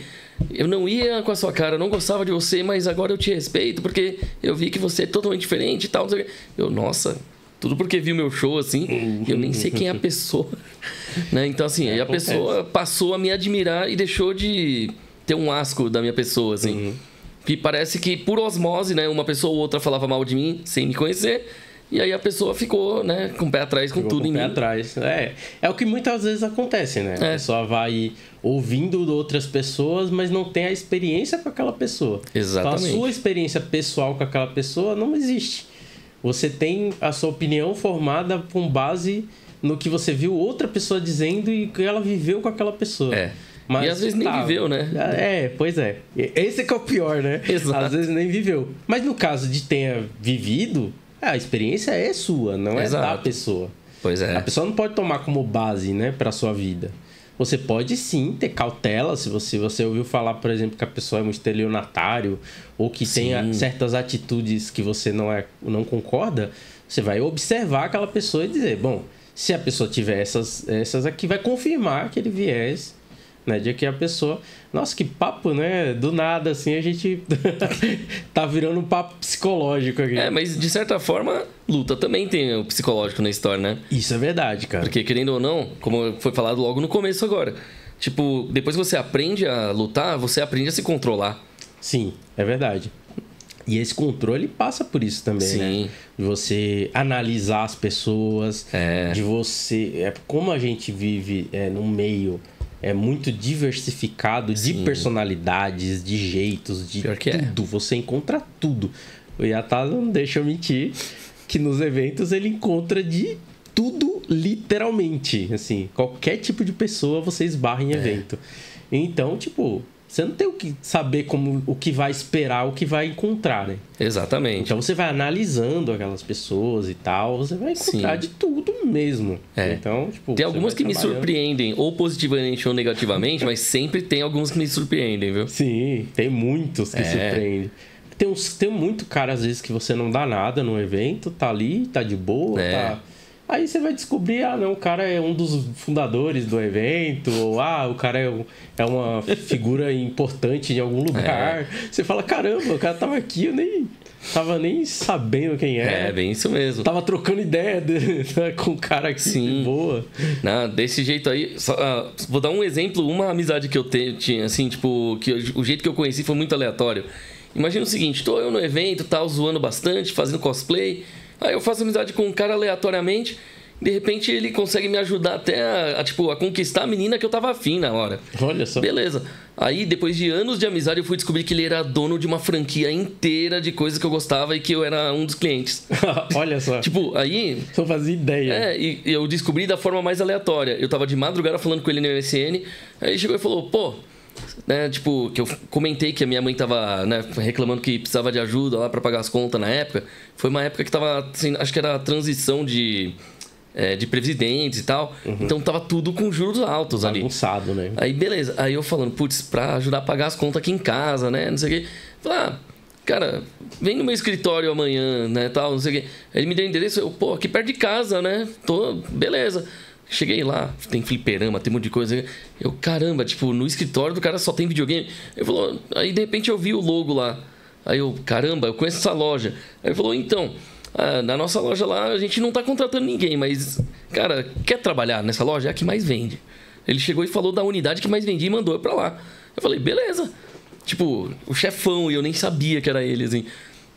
Eu não ia com a sua cara, eu não gostava de você, mas agora eu te respeito, porque eu vi que você é totalmente diferente e tal. Não sei o quê. Eu, nossa... Tudo porque viu meu show, assim, eu nem sei quem é a pessoa. Né? Então, assim, aí a pessoa passou a me admirar e deixou de ter um asco da minha pessoa, assim. Que parece que, por osmose, né? Uma pessoa ou outra falava mal de mim, sem me conhecer. E aí a pessoa ficou, né, com o pé atrás, com tudo em mim. Com o pé atrás. É o que muitas vezes acontece, né? A pessoa vai ouvindo outras pessoas, mas não tem a experiência com aquela pessoa. Exatamente. Então, a sua experiência pessoal com aquela pessoa não existe. Você tem a sua opinião formada com base no que você viu outra pessoa dizendo e que ela viveu com aquela pessoa. Mas, e às vezes nem viveu, né? Pois é. Esse que é o pior, né? Exato. Às vezes nem viveu. Mas no caso de tenha vivido, a experiência é sua, não é da pessoa. Pois é. A pessoa não pode tomar como base, né, para sua vida. Você pode sim ter cautela se você ouviu falar, por exemplo, que a pessoa é um estelionatário ou que tenha certas atitudes que você não concorda, você vai observar aquela pessoa e dizer, bom, se a pessoa tiver essas aqui, vai confirmar aquele viés, né, de que a pessoa... Nossa, que papo, né? Do nada, assim, a gente tá virando um papo psicológico aqui. Mas de certa forma, luta também tem o psicológico na história, né? Isso é verdade, cara. Porque, querendo ou não, como foi falado logo no começo agora, tipo, depois que você aprende a lutar, você aprende a se controlar. Sim, é verdade. E esse controle passa por isso também, né? De você analisar as pessoas, de você... Como a gente vive num meio... muito diversificado de personalidades, de jeitos, de tudo. Você encontra tudo. O Yatá não deixa eu mentir que nos eventos ele encontra de tudo, literalmente. Assim, qualquer tipo de pessoa você esbarra em evento. Então, tipo, você não tem o que saber o que vai esperar, o que vai encontrar, né? Exatamente. Então você vai analisando aquelas pessoas e tal, você vai encontrar de tudo mesmo. Então, tipo, tem algumas que me surpreendem, ou positivamente ou negativamente, mas sempre tem alguns que me surpreendem, viu? Sim, tem muitos que surpreendem. Tem muito cara, às vezes, que você não dá nada no evento, tá ali, tá de boa, tá... Aí você vai descobrir, não, o cara é um dos fundadores do evento, ou o cara é uma figura importante em algum lugar. Você fala, caramba, o cara tava aqui, eu nem tava nem sabendo quem era. É, bem isso mesmo. Tava trocando ideia com o cara aqui, boa. Não, desse jeito aí, vou dar um exemplo, uma amizade que eu tinha, assim, tipo, que o jeito que eu conheci foi muito aleatório. Imagina o seguinte, tô eu no evento, tal, zoando bastante, fazendo cosplay... Aí eu faço amizade com um cara aleatoriamente, de repente ele consegue me ajudar até a conquistar a menina que eu tava afim na hora. Olha só. Beleza. Aí, depois de anos de amizade, eu fui descobrir que ele era dono de uma franquia inteira de coisas que eu gostava e que eu era um dos clientes. Olha só. Tipo, aí... Não fazia ideia. E eu descobri da forma mais aleatória. Eu tava de madrugada falando com ele no MSN, aí ele chegou e falou, pô... Né, tipo, que eu comentei que a minha mãe tava, né, reclamando que precisava de ajuda lá pra pagar as contas na época. Foi uma época que tava, assim, acho que era a transição de presidentes e tal. Então tava tudo com juros altos ali. Bagunçado, né? Aí beleza, aí eu falando, putz, pra ajudar a pagar as contas aqui em casa, né, não sei o quê. Falei, cara, vem no meu escritório amanhã, né, tal, não sei o quê. Aí ele me deu o endereço, eu, pô, aqui perto de casa, né, beleza. Cheguei lá, tem fliperama, tem um monte de coisa. Eu, caramba, tipo, no escritório do cara só tem videogame. Ele falou, aí de repente eu vi o logo lá. Aí eu, caramba, eu conheço essa loja. Aí ele falou, então, na nossa loja lá a gente não tá contratando ninguém, mas, cara, quer trabalhar nessa loja? É a que mais vende. Ele chegou e falou da unidade que mais vendia e mandou eu pra lá. Eu falei, beleza. Tipo, o chefão, e eu nem sabia que era ele, assim.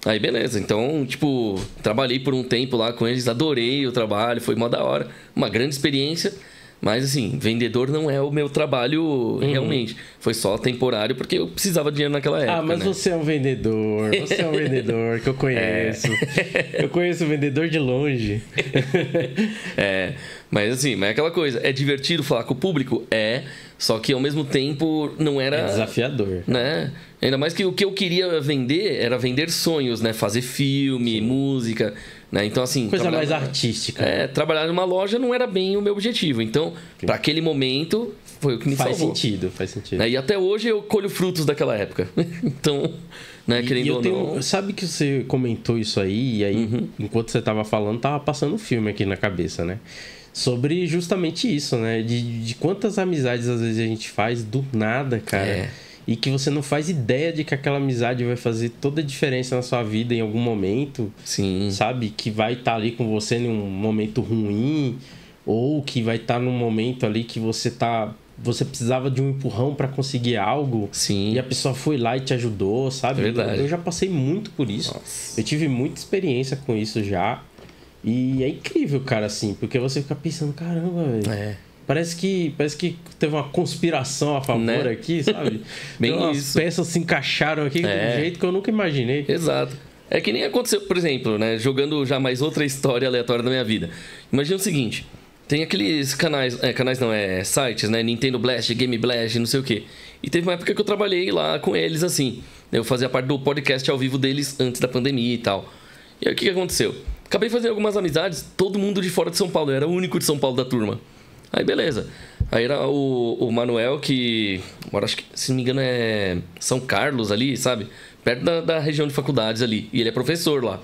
Aí, beleza. Então, tipo, trabalhei por um tempo lá com eles, adorei o trabalho, foi mó da hora. Uma grande experiência, mas, assim, vendedor não é o meu trabalho realmente. Foi só temporário, porque eu precisava de dinheiro naquela época, mas né? você é um vendedor, que eu conheço. Eu conheço o vendedor de longe. Mas, assim, mas é aquela coisa, é divertido falar com o público? Só que, ao mesmo tempo, não era... É desafiador. Né? Ainda mais que o que eu queria vender era vender sonhos, né? Fazer filme, música, né? Então, assim... Coisa mais artística. Trabalhar numa loja não era bem o meu objetivo. Então, para aquele momento, foi o que me salvou. Faz sentido. E até hoje eu colho frutos daquela época. Então, né? Querendo ou não... Sabe que você comentou isso aí, e aí, enquanto você tava falando, tava passando um filme aqui na cabeça, né? sobre justamente isso, né? De quantas amizades às vezes a gente faz do nada, cara. E que você não faz ideia de que aquela amizade vai fazer toda a diferença na sua vida em algum momento. Sim. Sabe? Que vai estar ali com você num momento ruim, ou que vai estar num momento ali que você precisava de um empurrão para conseguir algo. Sim. E a pessoa foi lá e te ajudou, sabe? Verdade. Eu já passei muito por isso. Nossa. Eu tive muita experiência com isso já. E é incrível, cara, assim, porque você fica pensando, caramba, velho. Parece que teve uma conspiração a favor aqui, sabe? Bem então, as peças se encaixaram aqui de um jeito que eu nunca imaginei. Exato. É que nem aconteceu, por exemplo, né? Jogando já mais outra história aleatória da minha vida. Imagina o seguinte: tem aqueles sites, né? Nintendo Blast, Game Blast, não sei o quê. E teve uma época que eu trabalhei lá com eles, assim. Eu fazia parte do podcast ao vivo deles antes da pandemia e tal. E aí o que aconteceu? Acabei fazendo algumas amizades, todo mundo de fora de São Paulo. Eu era o único de São Paulo da turma. Aí beleza. Aí era o Manuel, que agora acho que, se não me engano, é São Carlos ali, sabe? Perto da região de faculdades ali. E ele é professor lá,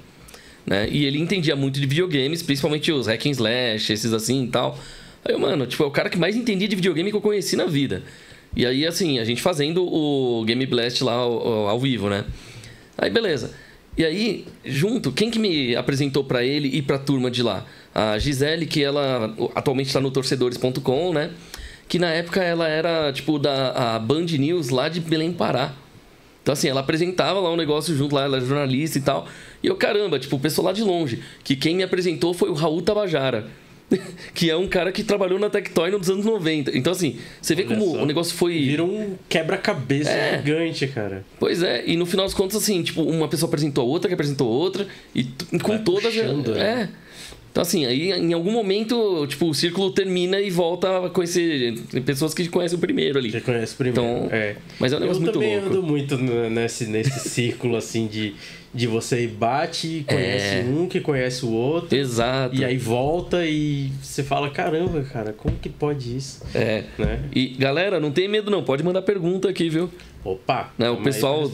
né? E ele entendia muito de videogames, principalmente os hack and slash, esses assim e tal. Aí, mano, tipo, é o cara que mais entendia de videogame que eu conheci na vida. E aí, assim, a gente fazendo o Game Blast lá ao vivo, né? Aí beleza. E aí, junto, quem que me apresentou pra ele e pra turma de lá? A Gisele, que ela atualmente tá no torcedores.com, né? Que na época ela era, tipo, a Band News lá de Belém, Pará. Então, assim, ela apresentava lá um negócio junto lá, ela era jornalista e tal. E eu, caramba, tipo, o pessoal lá de longe. Que quem me apresentou foi o Raul Tabajara. Que é um cara que trabalhou na Tectoy nos anos 90. Então, assim, você vê como o negócio foi... Virou um quebra-cabeça gigante, cara. Pois é, e no final das contas, assim, tipo, uma pessoa apresentou a outra, que apresentou outra, e com todas... Puxando, Então, assim, aí em algum momento, tipo, o círculo termina e volta a conhecer pessoas que conhecem o primeiro ali. Que conhece o primeiro, então, Mas é um negócio muito louco. Eu também ando muito nesse círculo, assim, de você bate e conhece um que conhece o outro. Exato. E aí volta e você fala, caramba, cara, como que pode isso? Né? E, galera, não tem medo não, pode mandar pergunta aqui, viu? Opa, né? O pessoal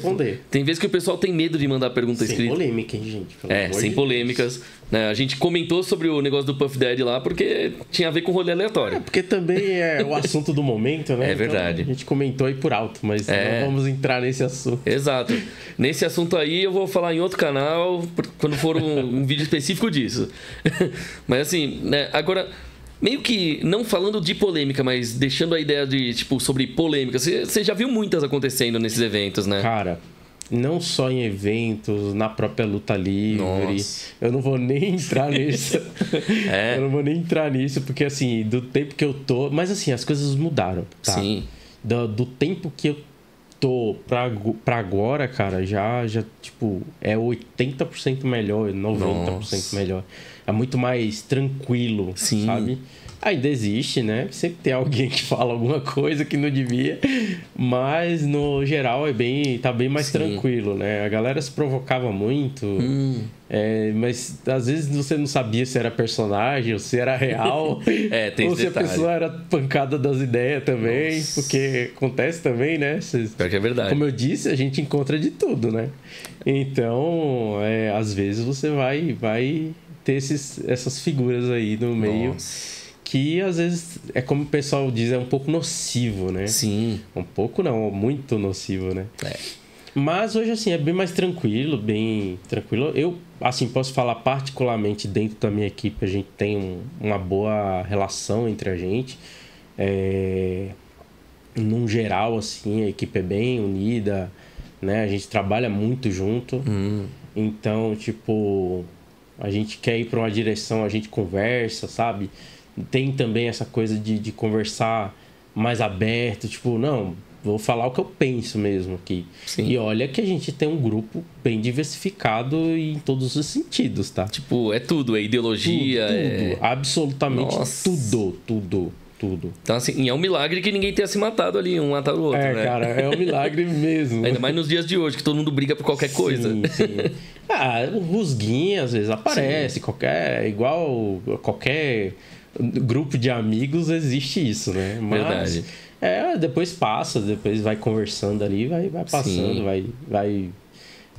tem vezes que o pessoal tem medo de mandar pergunta escrita. Sem polêmica, hein, gente? Sem polêmicas. Né? A gente comentou sobre o negócio do Puff Daddy lá porque tinha a ver com rolê aleatório. Porque também é o assunto do momento, né? É verdade. Então, a gente comentou aí por alto, mas não vamos entrar nesse assunto. Exato. Nesse assunto aí eu vou falar em outro canal quando for um vídeo específico disso. Mas assim, né? Agora... Meio que, não falando de polêmica, mas deixando a ideia de, tipo, sobre polêmica. Você já viu muitas acontecendo nesses eventos, né? Cara, não só em eventos, na própria luta livre. Nossa. Eu não vou nem entrar nisso. Eu não vou nem entrar nisso, porque assim, do tempo que eu tô... Mas assim, as coisas mudaram, tá? Sim. Do tempo que eu tô pra agora, cara, já tipo, é 80% melhor, 90% melhor. É muito mais tranquilo, sabe? Ainda existe, né? Sempre tem alguém que fala alguma coisa que não devia, mas no geral tá bem mais tranquilo, né? A galera se provocava muito, mas às vezes você não sabia se era personagem ou se era real, tem ou se detalhe. a pessoa era pancada das ideias também, porque acontece também, né? Pior que é verdade. Como eu disse, a gente encontra de tudo, né? Então, às vezes você vai ter essas figuras aí no meio que às vezes é como o pessoal diz, é um pouco nocivo, né? Sim. Um pouco não, muito nocivo, né? Mas hoje assim é bem mais tranquilo, Eu assim posso falar particularmente dentro da minha equipe, a gente tem uma boa relação entre a gente. Num geral assim, a equipe é bem unida, né? A gente trabalha muito junto. Então, tipo, a gente quer ir para uma direção, a gente conversa, sabe? Tem também essa coisa de conversar mais aberto, tipo, não, vou falar o que eu penso mesmo aqui. Sim. E olha que a gente tem um grupo bem diversificado em todos os sentidos, tá? Tipo, é tudo, é ideologia, tudo, absolutamente tudo. Então, assim, é um milagre que ninguém tenha se matado ali, um matado o outro, né? Cara, é um milagre mesmo. Ainda mais nos dias de hoje, que todo mundo briga por qualquer coisa. Sim. O rusguinha às vezes aparece, igual qualquer grupo de amigos existe isso, né? Mas, verdade. Depois passa, depois vai conversando ali, vai passando, vai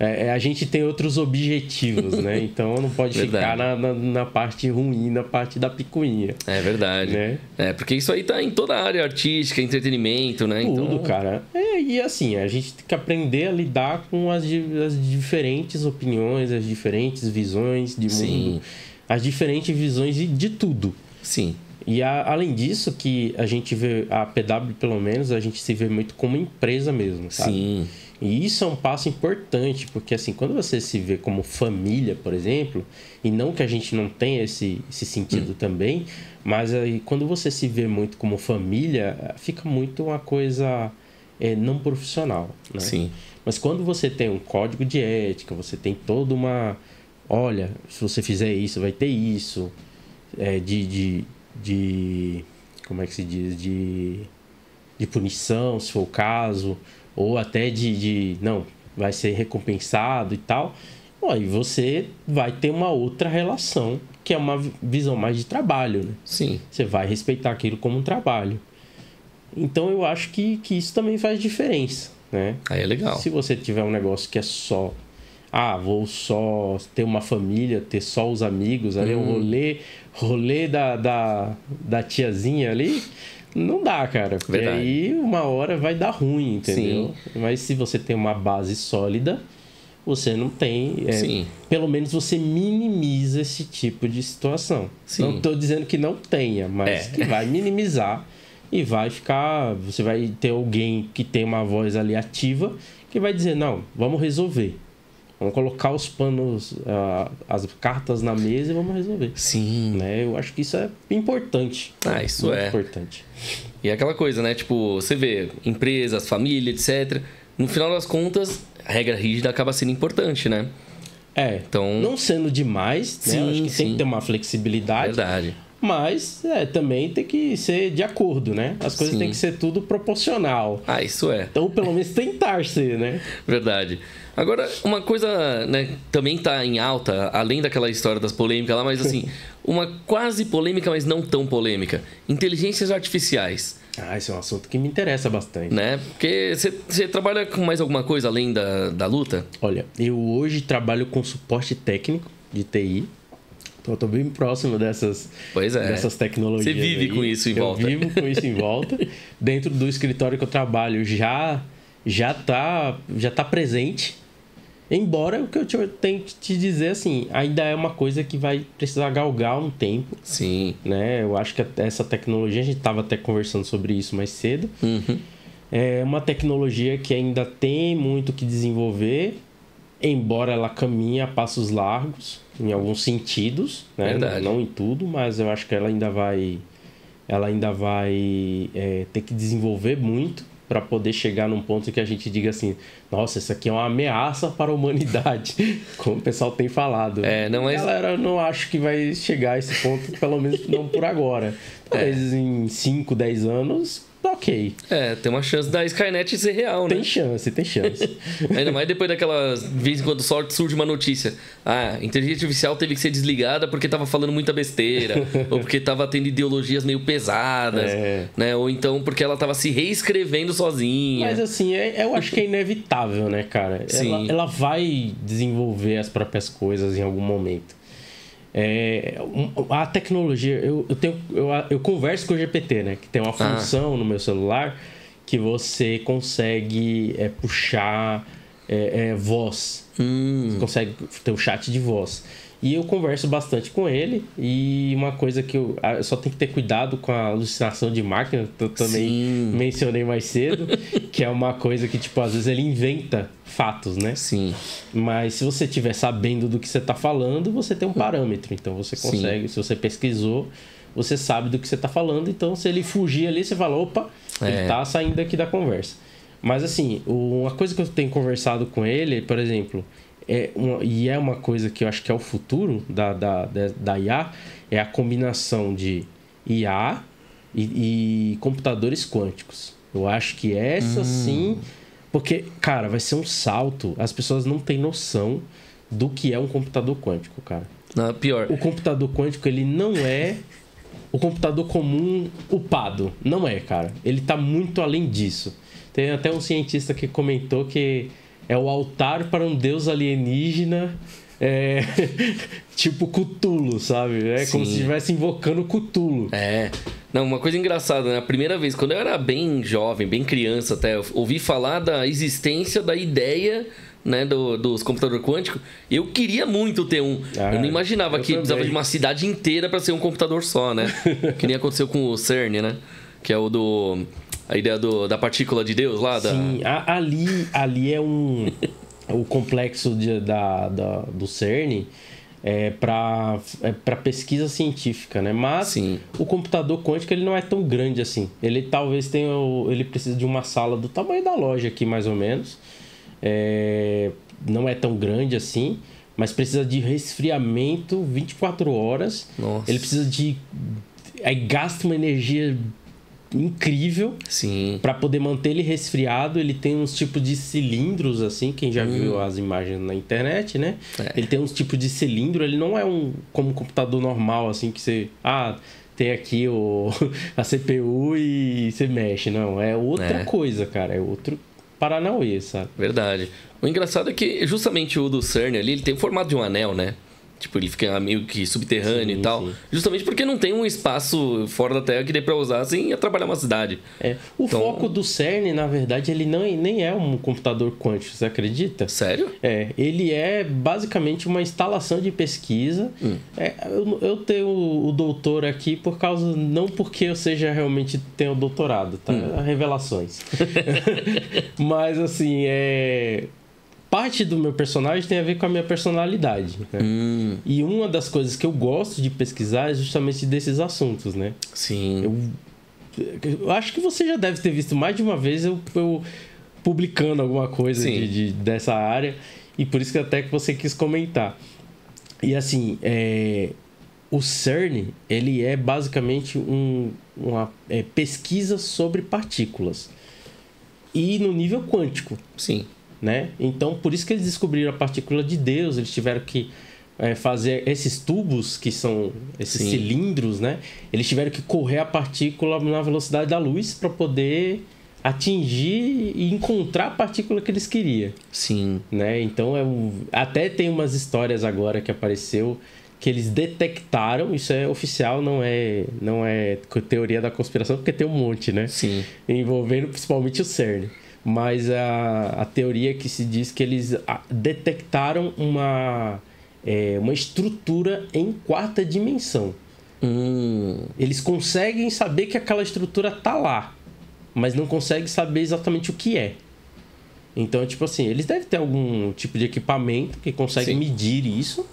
a gente tem outros objetivos, né? Então não pode ficar na parte ruim, na parte da picuinha. É verdade. Né? Porque isso aí tá em toda a área artística, entretenimento, né? Tudo, então... cara. E assim, a gente tem que aprender a lidar com as diferentes opiniões, as diferentes visões de mundo. Sim. As diferentes visões de tudo. Sim. E além disso, que a gente vê, a PW pelo menos, a gente se vê muito como empresa mesmo, sabe? Sim. E isso é um passo importante, porque assim, quando você se vê como família, por exemplo, e não que a gente não tenha esse sentido também, mas aí quando você se vê muito como família, fica muito uma coisa não profissional, né? Sim. Mas quando você tem um código de ética, você tem toda uma... Olha, se você fizer isso, vai ter isso, como é que se diz? De punição, se for o caso, ou até não, vai ser recompensado e tal. Aí você vai ter uma outra relação, que é uma visão mais de trabalho, né? Sim. Você vai respeitar aquilo como um trabalho. Então eu acho que isso também faz diferença, né? Aí é legal. Se você tiver um negócio que é só... vou só ter uma família, ter só os amigos ali, um rolê da tiazinha ali, não dá, cara. Porque Verdade. aí uma hora vai dar ruim, entendeu? Sim. Mas se você tem uma base sólida, você não tem... pelo menos você minimiza esse tipo de situação. Sim. Não estou dizendo que não tenha, mas que vai minimizar e vai ficar... Você vai ter alguém que tem uma voz ali ativa que vai dizer, não, vamos resolver. Vamos colocar os panos, as cartas na mesa e vamos resolver. Sim. Né? Eu acho que isso é importante. Isso muito importante. E é aquela coisa, né? Tipo, você vê empresas, família, etc. No final das contas, a regra rígida acaba sendo importante, né? Então... Não sendo demais, né? Eu acho que tem que ter uma flexibilidade. Verdade. Mas também tem que ser de acordo, né? As coisas têm que ser tudo proporcional. Isso é. Então, pelo menos tentar ser, né? Verdade. Agora, uma coisa, né, também tá em alta, além daquela história das polêmicas lá, mas assim, uma quase polêmica, mas não tão polêmica. Inteligências artificiais. Esse é um assunto que me interessa bastante. Né? Porque você trabalha com mais alguma coisa além da luta? Olha, eu hoje trabalho com suporte técnico de TI. Então, eu tô bem próximo dessas tecnologias. Você vive aí. Com isso em volta. Eu vivo com isso em volta. Dentro do escritório que eu trabalho já tá presente. Embora o que eu tenho que te dizer, assim, ainda é uma coisa que vai precisar galgar um tempo. Sim. Né? Eu acho que essa tecnologia, a gente estava até conversando sobre isso mais cedo, é uma tecnologia que ainda tem muito que desenvolver, embora ela caminhe a passos largos, em alguns sentidos, né? Não em tudo, mas eu acho que ela ainda vai ter que desenvolver muito para poder chegar num ponto que a gente diga assim, nossa, isso aqui é uma ameaça para a humanidade, como o pessoal tem falado. Galera, eu não acho que vai chegar a esse ponto, pelo menos não por agora. Talvez em 5, 10 anos, ok. Tem uma chance da Skynet ser real, né? Tem chance. Ainda mais depois daquelas vezes quando surge uma notícia. A inteligência artificial teve que ser desligada porque tava falando muita besteira. Ou porque tava tendo ideologias meio pesadas. Né? Ou então porque ela tava se reescrevendo sozinha. Mas assim, eu acho que é inevitável, né, cara? Ela vai desenvolver as próprias coisas em algum momento. A tecnologia, eu converso com o GPT, né? Que tem uma função no meu celular que você consegue puxar voz. Você consegue ter um chat de voz. E eu converso bastante com ele. E uma coisa que eu só tenho que ter cuidado com a alucinação de máquina, que eu também mencionei mais cedo, que é uma coisa que, tipo, às vezes ele inventa fatos, né? Sim. Mas se você estiver sabendo do que você está falando, você tem um parâmetro. Então você consegue, se você pesquisou, você sabe do que você está falando. Então se ele fugir ali, você fala, opa, ele está saindo aqui da conversa. Mas assim, uma coisa que eu tenho conversado com ele, por exemplo... é uma coisa que eu acho que é o futuro da IA, é a combinação de IA e computadores quânticos. Eu acho que essa sim... Porque, cara, vai ser um salto. As pessoas não têm noção do que é um computador quântico, cara. Não, pior. O computador quântico, ele não é o computador comum upado. Não é, cara. Ele tá muito além disso. Tem até um cientista que comentou que é o altar para um deus alienígena, tipo Cthulhu, sabe? É como se estivesse invocando Cthulhu. Não, uma coisa engraçada, né? A primeira vez, quando eu era bem jovem, bem criança até, eu ouvi falar da existência, da ideia, né, dos computadores quânticos. Eu queria muito ter um. Eu não imaginava que precisava de uma cidade inteira para ser um computador só, né? Que nem aconteceu com o CERN, né? Que é a ideia da partícula de Deus lá. Sim, ali é o complexo do CERN para pesquisa científica, né? Mas o computador quântico ele não é tão grande assim. Ele talvez ele precisa de uma sala do tamanho da loja aqui, mais ou menos. Não é tão grande assim, mas precisa de resfriamento 24 horas. Nossa. Ele precisa gasta uma energia incrível para poder manter ele resfriado. Ele tem uns tipos de cilindros assim, quem já viu as imagens na internet, né? Ele tem uns tipos de cilindro. Ele não é como um computador normal assim, que você tem aqui a CPU e você mexe. Não, é outra coisa, cara. É outro paranauê, sabe? Verdade. O engraçado é que justamente o do CERN ali, ele tem o formato de um anel, né? Tipo, ele fica meio que subterrâneo e tal. Justamente porque não tem um espaço fora da Terra que dê pra usar sem atrapalhar uma cidade. O foco do CERN, na verdade, ele nem é um computador quântico, você acredita? Sério? Ele é basicamente uma instalação de pesquisa. Eu tenho o doutor aqui não porque eu realmente tenho doutorado, tá? Revelações. Mas, assim, parte do meu personagem tem a ver com a minha personalidade, né? E uma das coisas que eu gosto de pesquisar é justamente desses assuntos, né? Sim. Eu acho que você já deve ter visto mais de uma vez eu publicando alguma coisa dessa área, e por isso que até que você quis comentar. E assim, o CERN, ele é basicamente uma pesquisa sobre partículas. E no nível quântico. Sim. Né? Então, por isso que eles descobriram a partícula de Deus. Eles tiveram que fazer esses tubos, que são esses cilindros, né? Eles tiveram que correr a partícula na velocidade da luz para poder atingir e encontrar a partícula que eles queriam. Sim. Né? Então, até tem umas histórias agora que apareceu que eles detectaram, isso é oficial, não é teoria da conspiração, porque tem um monte, né? Sim. Envolvendo principalmente o CERN. Mas a teoria que se diz que eles detectaram uma estrutura em quarta dimensão. Eles conseguem saber que aquela estrutura tá lá, mas não conseguem saber exatamente o que é. Então, tipo assim, eles devem ter algum tipo de equipamento que consegue medir isso,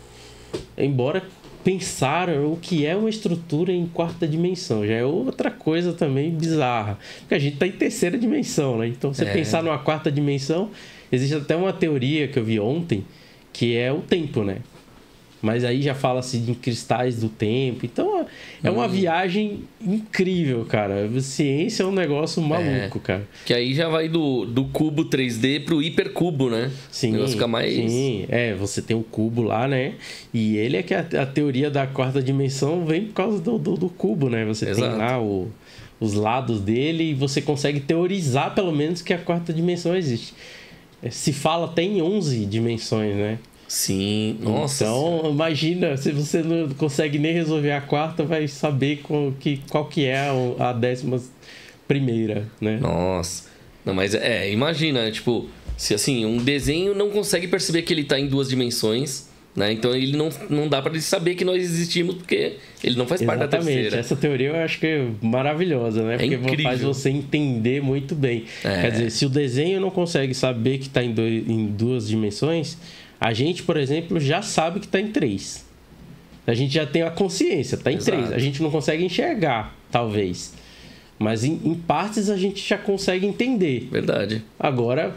embora pensar o que é uma estrutura em quarta dimensão já é outra coisa também bizarra, porque a gente está em terceira dimensão, né? Então, você pensar numa quarta dimensão, existe até uma teoria que eu vi ontem, que é o tempo, né? Mas aí já fala-se de cristais do tempo. Então, é uma viagem incrível, cara. Ciência é um negócio maluco, cara. Que aí já vai do cubo 3D pro hipercubo, né? Sim, o negócio fica mais... Sim, você tem o cubo lá, né? E ele é que a teoria da quarta dimensão vem por causa do cubo, né? Você tem lá os lados dele e você consegue teorizar, pelo menos, que a quarta dimensão existe. Se fala até em 11 dimensões, né? Sim, nossa. Então, imagina, se você não consegue nem resolver a quarta, vai saber qual que é a 11ª, né? Nossa. Não, mas imagina, tipo, se assim, um desenho não consegue perceber que ele tá em 2 dimensões, né? Então ele não dá pra ele saber que nós existimos, porque ele não faz parte da terceira. Exatamente, essa teoria eu acho que é maravilhosa, né? Porque incrível. Faz você entender muito bem. Quer dizer, se o desenho não consegue saber que tá em 2 dimensões, a gente, por exemplo, já sabe que está em 3. A gente já tem a consciência, está em 3. A gente não consegue enxergar, talvez. Mas em partes a gente já consegue entender. Verdade. Agora,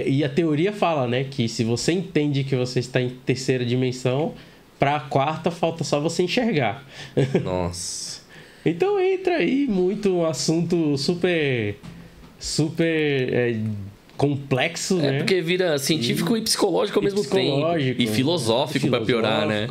e a teoria fala, né? Que se você entende que você está em terceira dimensão, para a quarta falta só você enxergar. Nossa. Então entra aí muito um assunto super complexo, né? Porque vira científico e psicológico ao mesmo tempo. E filosófico pra piorar, né?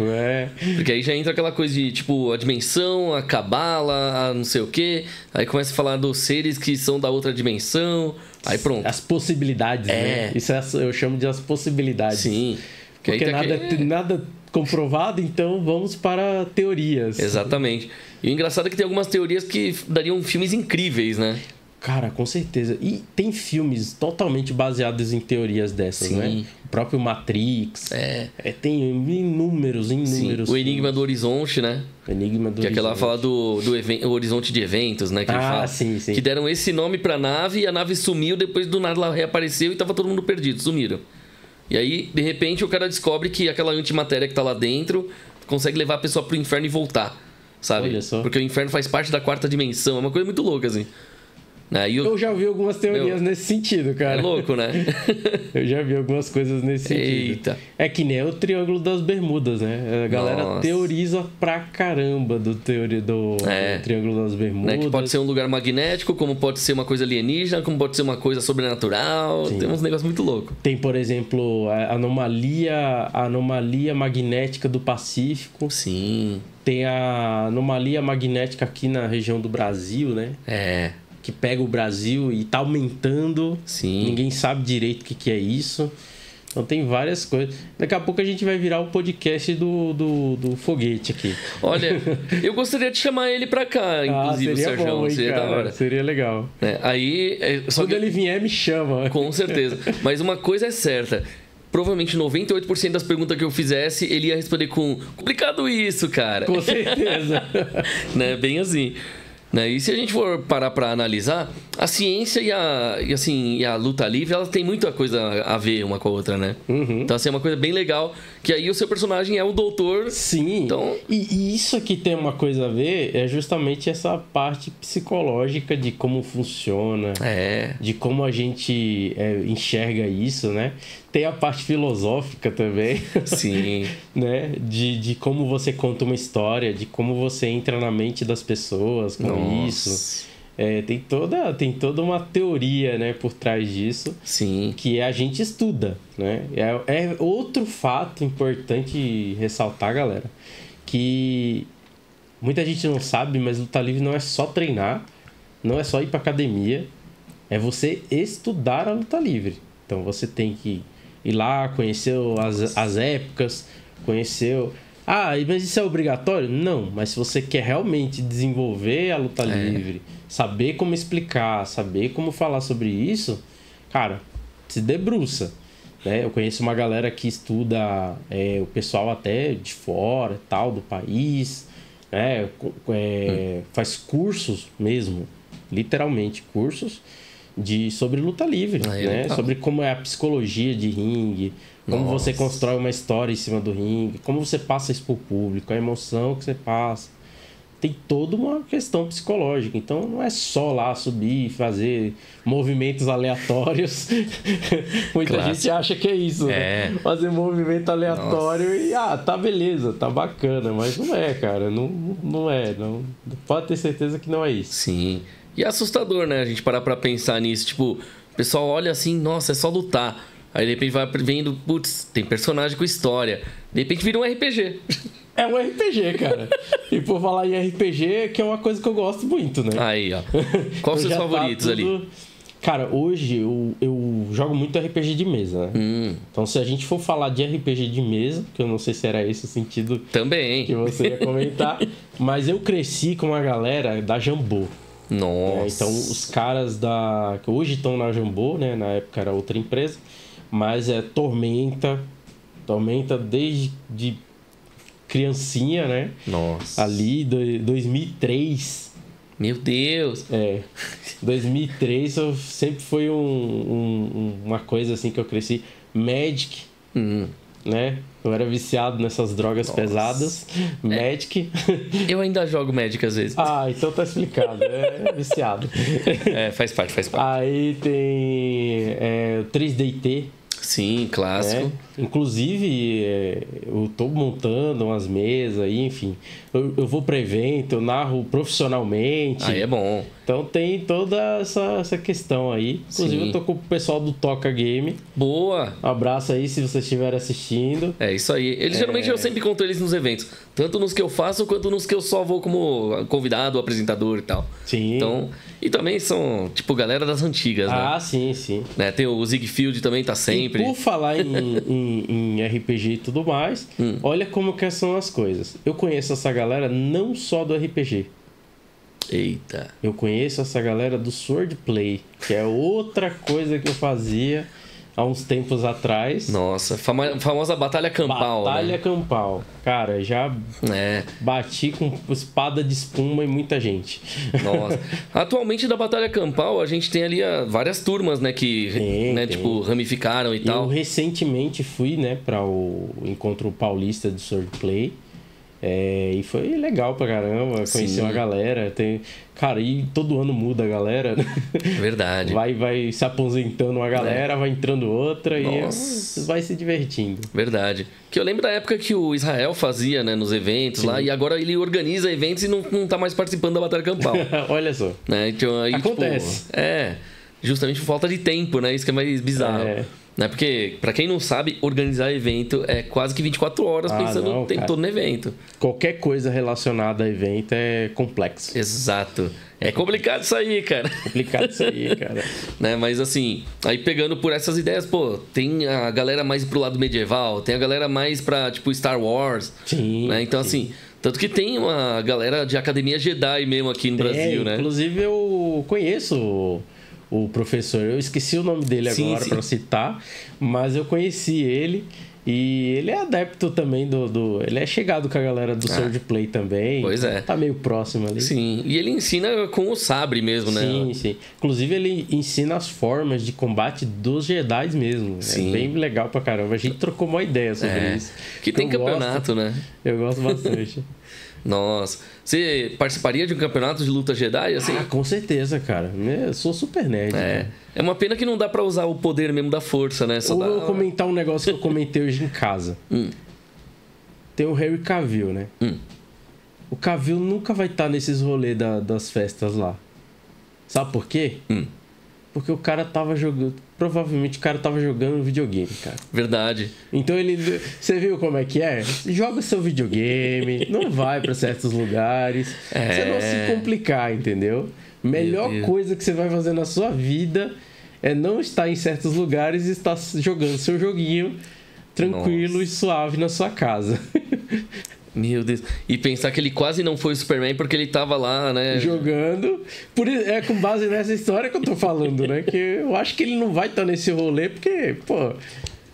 Porque aí já entra aquela coisa de, tipo, a dimensão, a cabala, a não sei o quê. Aí começa a falar dos seres que são da outra dimensão. Aí pronto. As possibilidades, né? Isso eu chamo de as possibilidades. Sim. Porque nada comprovado, então vamos para teorias. Exatamente. E o engraçado é que tem algumas teorias que dariam filmes incríveis, né? Cara, com certeza. E tem filmes totalmente baseados em teorias dessas, Sim. né? O próprio Matrix. Tem inúmeros Sim. O Enigma do Horizonte, né? Enigma do Horizonte. Que é aquela fala do horizonte de eventos, né? Que ele fala. Sim. Que deram esse nome pra nave e a nave sumiu, depois do nada ela reapareceu e tava todo mundo perdido, sumiram. E aí, de repente, o cara descobre que aquela antimatéria que tá lá dentro consegue levar a pessoa pro inferno e voltar, sabe? Olha só. Porque o inferno faz parte da 4ª dimensão, é uma coisa muito louca, assim. Eu já vi algumas teorias nesse sentido, cara. É louco, né? Eu já vi algumas coisas nesse sentido. Eita. É que nem o Triângulo das Bermudas, né? A galera teoriza pra caramba do Triângulo das Bermudas. Né? Que pode ser um lugar magnético, como pode ser uma coisa alienígena, como pode ser uma coisa sobrenatural. Sim. Tem uns negócios muito loucos. Tem, por exemplo, a anomalia magnética do Pacífico. Sim. Tem a anomalia magnética aqui na região do Brasil, né? Que pega o Brasil e tá aumentando. Sim. Ninguém sabe direito o que é isso. Então tem várias coisas. Daqui a pouco a gente vai virar o podcast do foguete aqui. Olha, eu gostaria de chamar ele pra cá, inclusive, o Sérgio. Seria da hora. Seria legal. Quando ele vier, me chama. Com certeza. Mas uma coisa é certa. Provavelmente 98% das perguntas que eu fizesse, ele ia responder com complicado isso, cara. Com certeza. Né? Bem assim. E se a gente for parar para analisar, a ciência e a luta livre, elas têm muita coisa a ver uma com a outra, né? Uhum. Então, assim, é uma coisa bem legal, que aí o seu personagem é o doutor. Sim, então... e isso aqui tem uma coisa a ver, é justamente essa parte psicológica de como funciona, de como a gente enxerga isso, né? Tem a parte filosófica também. Sim. Né? De como você conta uma história, de como você entra na mente das pessoas com isso. Tem toda uma teoria, né, por trás disso. Sim. Que a gente estuda, né? É outro fato importante ressaltar, galera. Que muita gente não sabe, mas luta livre não é só treinar, não é só ir pra academia. É você estudar a luta livre. Então você tem que ir lá, conhecer as épocas, conhecer... mas isso é obrigatório? Não, mas se você quer realmente desenvolver a luta livre, saber como explicar, saber como falar sobre isso, cara, se debruça. Né? Eu conheço uma galera que estuda o pessoal até de fora, tal, do país, né? Faz cursos mesmo, literalmente cursos, sobre luta livre, né? Sobre como é a psicologia de ringue, como você constrói uma história em cima do ringue, como você passa isso pro público, a emoção que você passa. Tem toda uma questão psicológica. Então não é só lá subir e fazer movimentos aleatórios. Muita gente acha que é isso, né? Fazer movimento aleatório e tá beleza, tá bacana, mas não é, cara, não é, não. Pode ter certeza que não é isso. Sim. E é assustador, né? A gente parar pra pensar nisso. Tipo, o pessoal olha assim, nossa, é só lutar. Aí de repente vai vendo, putz, tem personagem com história. De repente vira um RPG. É um RPG, cara. E por falar em RPG, que é uma coisa que eu gosto muito, né? Aí, ó. Quais os seus favoritos ali? Cara, hoje eu jogo muito RPG de mesa, né? Então se a gente for falar de RPG de mesa, que eu não sei se era esse o sentido também que você ia comentar, mas eu cresci com a galera da Jambô. Nossa. Então os caras que hoje estão na Jambô, né? Na época era outra empresa, mas Tormenta desde criancinha, né? Nossa. Ali 2003. Meu Deus. 2003 sempre foi uma coisa assim que eu cresci. Magic, né? Eu era viciado nessas drogas pesadas. Magic. Eu ainda jogo Magic às vezes. Então tá explicado. É viciado. Faz parte. Aí tem o 3DT. Sim, clássico. Inclusive, eu tô montando umas mesas aí, enfim. eu vou para evento, eu narro profissionalmente. Aí é bom. Então tem toda essa questão aí. Inclusive, eu tô com o pessoal do Toca Game. Boa! Um abraço aí se vocês estiverem assistindo. É isso aí. Eles geralmente eu sempre encontro eles nos eventos. Tanto nos que eu faço, quanto nos que eu só vou como convidado, apresentador e tal. Sim. Então, e também são, tipo, galera das antigas, né? Ah, sim, sim. Né? Tem o Ziegfeld também, tá sempre. E por falar em RPG e tudo mais, olha como que são as coisas. Eu conheço essa galera não só do RPG. Eita. Eu conheço essa galera do Swordplay, que é outra coisa que eu fazia há uns tempos atrás. Nossa, famosa Batalha Campal. Batalha né? Campal. Cara, já bati com espada de espuma em muita gente. Nossa. Atualmente da Batalha Campal, a gente tem ali várias turmas, né? Que tem. tipo, ramificaram e tal. Eu recentemente fui, né, para o Encontro Paulista do Swordplay. E foi legal pra caramba, conhecer uma galera. Cara, e todo ano muda a galera, né? Verdade. Vai se aposentando uma galera, vai entrando outra. Nossa. E vai se divertindo. Verdade. Que eu lembro da época que o Israel fazia, né, nos eventos lá, e agora ele organiza eventos e não tá mais participando da Batalha Campal. Olha só. Né? Então, aí, acontece. Tipo, justamente por falta de tempo, né? Isso que é mais bizarro. Né? Porque, pra quem não sabe, organizar evento é quase que 24 horas pensando o tempo todo no evento. Qualquer coisa relacionada a evento é complexo. Exato. É complicado isso aí, cara. Complicado isso aí, cara. Né? Mas assim, aí pegando por essas ideias, pô, tem a galera mais pro lado medieval, tem a galera mais pra, tipo, Star Wars. Sim. Né? Então, assim, tanto que tem uma galera de Academia Jedi mesmo aqui no Brasil, né? Inclusive, eu conheço o professor, eu esqueci o nome dele agora para citar, mas eu conheci ele e ele é adepto também ele é chegado com a galera do Swordplay também. Pois é. Tá meio próximo ali. Sim, e ele ensina com o sabre mesmo, né? Sim. Inclusive ele ensina as formas de combate dos Jedi mesmo. Sim. É bem legal pra caramba. A gente trocou uma ideia sobre isso. Que tem campeonato, né? Eu gosto bastante. Nossa, você participaria de um campeonato de luta Jedi, assim? Ah, com certeza, cara. Eu sou super nerd. É uma pena que não dá pra usar o poder mesmo da força, né? Só eu comentar um negócio que eu comentei hoje em casa. Tem o Henry Cavill, né? O Cavill nunca vai estar nesses rolês das festas lá. Sabe por quê? Porque o cara tava jogando... Provavelmente o cara tava jogando videogame, cara. Verdade. Então você viu como é que é? Joga seu videogame, não vai pra certos lugares. Você não se complicar, entendeu? Melhor coisa que você vai fazer na sua vida é não estar em certos lugares e estar jogando seu joguinho tranquilo e suave na sua casa. Meu Deus. E pensar que ele quase não foi o Superman porque ele tava lá, né? Jogando. É com base nessa história que eu tô falando, né? Que eu acho que ele não vai estar nesse rolê porque, pô...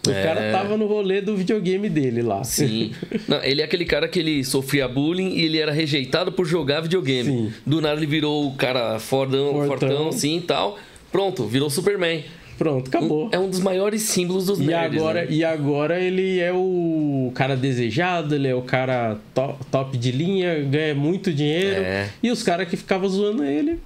O cara tava no rolê do videogame dele lá. Sim. Não, ele é aquele cara que ele sofria bullying e ele era rejeitado por jogar videogame. Sim. Do nada ele virou o cara fortão assim e tal. Pronto, virou Superman. Pronto, acabou. É um dos maiores símbolos dos nerds, né? E agora ele é o cara desejado, ele é o cara top de linha, ganha muito dinheiro. E os caras que ficavam zoando ele,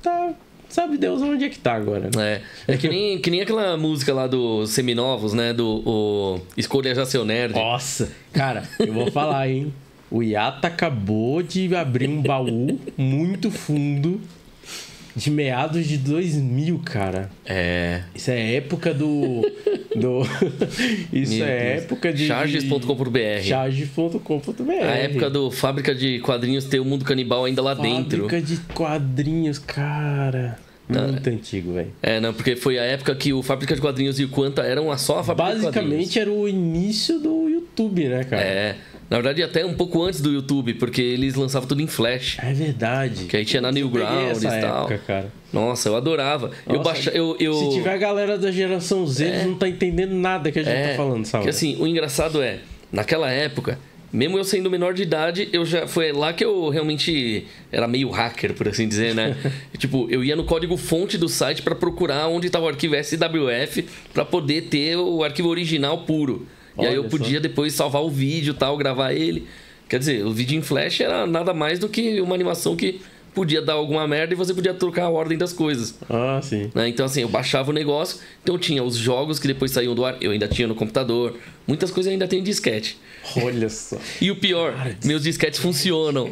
sabe Deus onde é que tá agora. Né? É que nem aquela música lá dos Seminovos, né? Do Escolha Já Seu Nerd. Nossa, cara, eu vou falar, hein? O Yata acabou de abrir um baú muito fundo de meados de 2000, cara. Isso é época Isso é época de... Charges.com.br. Charges.com.br. A época do Fábrica de Quadrinhos ter o Mundo Canibal ainda lá dentro. Fábrica de Quadrinhos, cara. Muito antigo, velho. Não, porque foi a época que o Fábrica de Quadrinhos e o Quanta eram só a Fábrica de Quadrinhos. Basicamente era o início do YouTube, né, cara? Na verdade, até um pouco antes do YouTube, porque eles lançavam tudo em Flash. É verdade. Que aí tinha na Newgrounds e tal. Época, cara. Nossa, eu adorava. Nossa, se tiver a galera da geração Z, eles não tá entendendo nada que a gente tá falando, sabe? Porque assim, o engraçado naquela época, mesmo eu sendo menor de idade, foi lá que eu realmente era meio hacker, por assim dizer, né? Tipo, eu ia no código-fonte do site pra procurar onde tava o arquivo SWF pra poder ter o arquivo original puro. E aí eu podia depois salvar o vídeo e tal, gravar ele. Quer dizer, o vídeo em Flash era nada mais do que uma animação que podia dar alguma merda e você podia trocar a ordem das coisas. Ah, sim. Né? Então, assim, eu baixava o negócio, então tinha os jogos que depois saíam do ar, eu ainda tinha no computador. Muitas coisas eu ainda tenho em disquete. Olha só. E o pior, meus disquetes funcionam.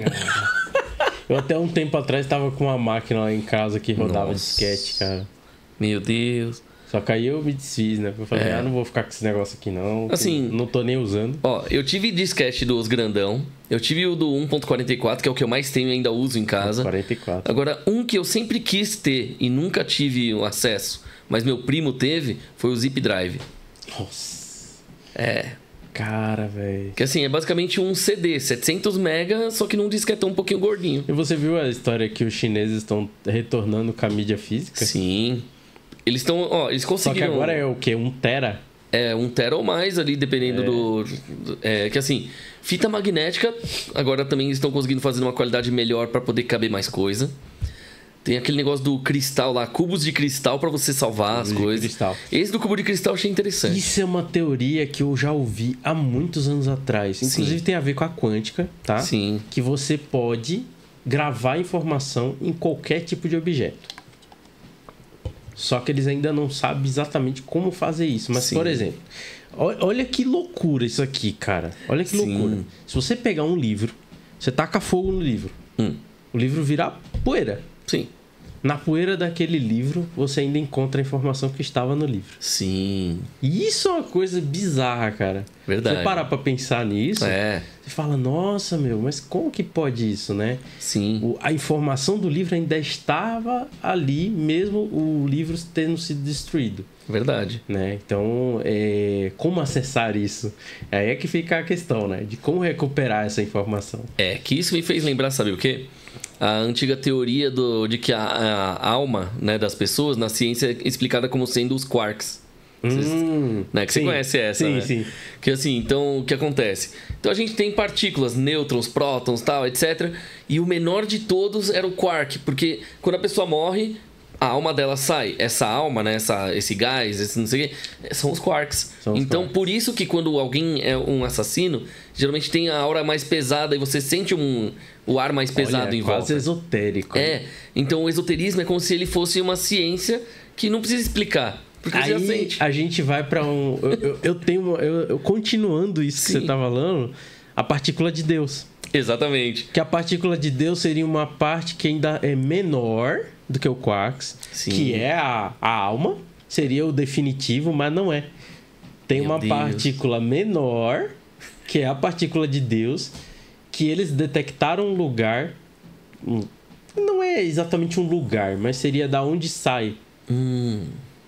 Eu até um tempo atrás tava com uma máquina lá em casa que rodava disquete, cara. Meu Deus. Só que aí eu me desfiz, né? Eu falei, não vou ficar com esse negócio aqui não. Assim, não tô nem usando. Ó, eu tive disquete dos grandão. Eu tive o do 1.44, que é o que eu mais tenho e ainda uso em casa. 44. Agora, um que eu sempre quis ter e nunca tive o acesso, mas meu primo teve, foi o Zip Drive. Nossa. Cara, velho. Que assim, é basicamente um CD, 700 MB, só que num disquetão um pouquinho gordinho. E você viu a história que os chineses estão retornando com a mídia física? Sim. Eles estão, ó, eles conseguiram... Só que agora é o quê? 1 tera? 1 tera ou mais ali, dependendo do... que assim, fita magnética, agora também estão conseguindo fazer uma qualidade melhor para poder caber mais coisa. Tem aquele negócio do cristal lá, cubos de cristal para você salvar as coisas. Cristal. Esse do cubo de cristal eu achei interessante. Isso é uma teoria que eu já ouvi há muitos anos atrás. Inclusive tem a ver com a quântica, tá? Sim. Que você pode gravar informação em qualquer tipo de objeto. Só que eles ainda não sabem exatamente como fazer isso. Mas, por exemplo, olha que loucura isso aqui, cara. Olha que loucura. Se você pegar um livro, você taca fogo no livro. O livro vira poeira. Sim. Na poeira daquele livro, você ainda encontra a informação que estava no livro. Sim. E isso é uma coisa bizarra, cara. Verdade. Você parar pra pensar nisso, você fala, nossa, meu, mas como que pode isso, né? Sim. A informação do livro ainda estava ali, mesmo o livro tendo sido destruído. Verdade. Né? Então, como acessar isso? Aí é que fica a questão, né? De como recuperar essa informação. Que isso me fez lembrar, sabe o quê? A antiga teoria de que a alma, né, das pessoas na ciência é explicada como sendo os quarks. Né? Que você conhece essa, sim, né? Sim. Que assim, então, o que acontece? Então a gente tem partículas, nêutrons, prótons, tal, etc. E o menor de todos era o quark, porque quando a pessoa morre, a alma dela sai. Essa alma, né? Esse gás, esse não sei o quê, são os quarks. Então, quarks. Por isso que quando alguém é um assassino, geralmente tem a aura mais pesada e você sente o ar mais pesado em volta. Quase esotérico. Então o esoterismo é como se ele fosse uma ciência que não precisa explicar. Porque aí você já sente. A gente vai pra um... Eu continuando isso que você tá falando, a partícula de Deus. Exatamente. Que a partícula de Deus seria uma parte que ainda é menor do que o quarks, que é a alma, seria o definitivo, mas não é. Tem uma partícula menor, que é a partícula de Deus, que eles detectaram um lugar, não é exatamente um lugar, mas seria da onde sai.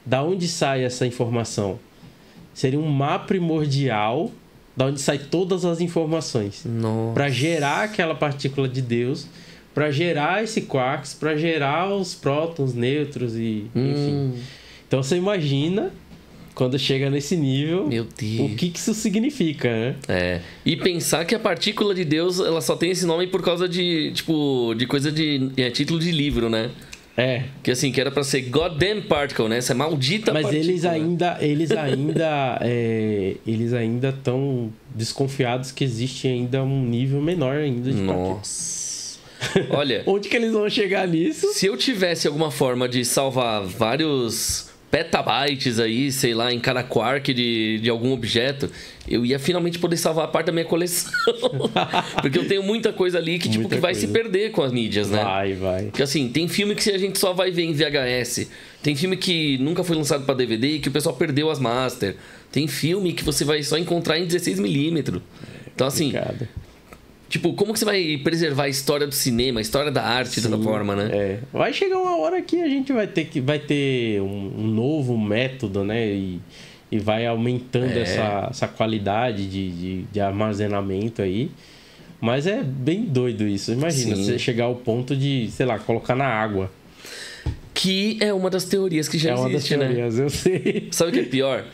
Da onde sai essa informação? Seria um mar primordial, da onde sai todas as informações. Para gerar aquela partícula de Deus, para gerar esse quarks, para gerar os prótons, nêutrons e enfim. Então você imagina quando chega nesse nível, meu Deus, o que isso significa, né? E pensar que a partícula de Deus, ela só tem esse nome por causa de coisa de título de livro, né? Que assim, que era pra ser Goddamn Particle, né? Essa maldita partícula. Mas eles ainda estão desconfiados que existe ainda um nível menor ainda de partícula. Nossa. Olha... Onde que eles vão chegar nisso? Se eu tivesse alguma forma de salvar vários petabytes aí, sei lá, em cada quark de algum objeto, eu ia finalmente poder salvar a parte da minha coleção. Porque eu tenho muita coisa ali que, que vai se perder com as mídias, né? Vai. Porque assim, tem filme que a gente só vai ver em VHS. Tem filme que nunca foi lançado pra DVD e que o pessoal perdeu as master. Tem filme que você vai só encontrar em 16mm. Então assim... Tipo, como que você vai preservar a história do cinema, a história da arte dessa forma, né? Vai chegar uma hora que a gente vai ter um novo método, né? E vai aumentando essa qualidade de armazenamento aí. Mas é bem doido isso. Imagina, você chegar ao ponto de, sei lá, colocar na água. Que é uma das teorias que já existe, né? É uma das teorias, eu sei. Sabe o que é pior?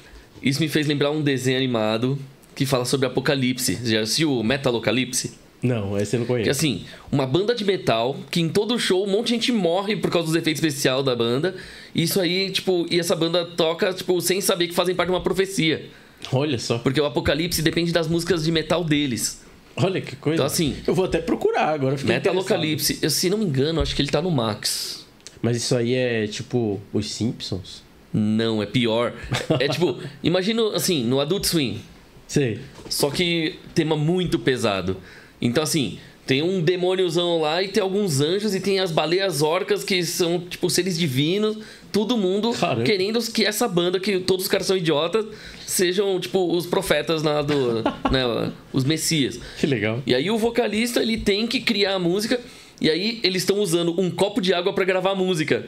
Isso me fez lembrar um desenho animado que fala sobre apocalipse. Já assistiu o Metalocalypse? Não, esse eu não conheço. Que assim, uma banda de metal que em todo show um monte de gente morre por causa dos efeitos especiais da banda. E isso aí, e essa banda toca, sem saber que fazem parte de uma profecia. Olha só. Porque o apocalipse depende das músicas de metal deles. Olha que coisa. Então, assim... Eu vou até procurar agora. Metalocalypse, se não me engano, acho que ele tá no Max. Mas isso aí é tipo os Simpsons? Não, é pior. É tipo, imagina assim, no Adult Swim. Sei. Só que tema muito pesado. Então, assim, tem um demôniozão lá e tem alguns anjos e tem as baleias orcas que são, tipo, seres divinos. Todo mundo querendo que essa banda, que todos os caras são idiotas, sejam, tipo, os profetas lá do... né, os messias. Que legal. E aí o vocalista, ele tem que criar a música. E aí eles estão usando um copo de água pra gravar a música.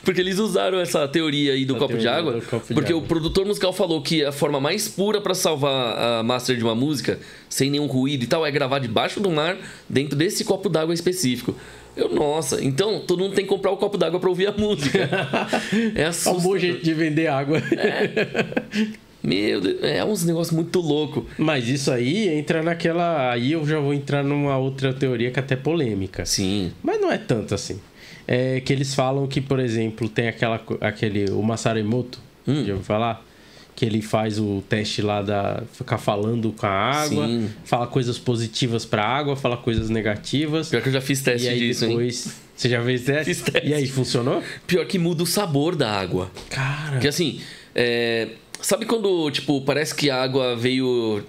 Porque eles usaram essa teoria aí do copo de água. Porque o produtor musical falou que a forma mais pura pra salvar a master de uma música, sem nenhum ruído e tal, é gravar debaixo do mar, dentro desse copo d'água específico. Nossa, então todo mundo tem que comprar o copo d'água pra ouvir a música. É assustador. É um bom jeito de vender água. Meu Deus, é uns negócios muito loucos. Mas isso aí entra naquela... Aí eu já vou entrar numa outra teoria que é até polêmica. Sim. Mas não é tanto assim. É que eles falam que, por exemplo, tem o Masaru Emoto, já ouviu falar? Que ele faz o teste lá ficar falando com a água, Sim. fala coisas positivas pra água, fala coisas negativas. Pior que eu já fiz teste disso, depois... hein? Você já fez teste? Fiz teste. E aí, funcionou? Pior que muda o sabor da água. Cara... Porque assim, sabe quando, tipo, parece que a água veio...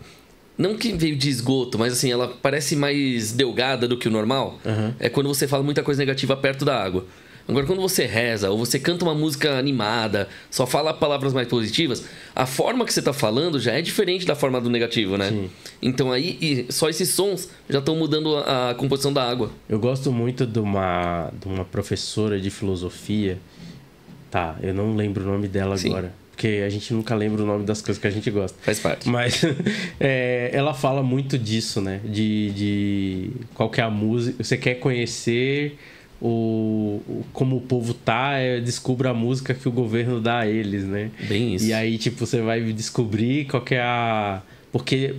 Não que veio de esgoto, mas assim, ela parece mais delgada do que o normal. Uhum. É quando você fala muita coisa negativa perto da água. Agora, quando você reza ou você canta uma música animada, só fala palavras mais positivas, a forma que você tá falando já é diferente da forma do negativo, né? Sim. Então aí, só esses sons já estão mudando a composição da água. Eu gosto muito de uma professora de filosofia. Tá, eu não lembro o nome dela agora. Porque a gente nunca lembra o nome das coisas que a gente gosta. Faz parte. Mas ela fala muito disso, né? De qual que é a música. Você quer conhecer como o povo tá, descubra a música que o governo dá a eles, né? Bem isso. E aí, tipo, você vai descobrir qual que é porque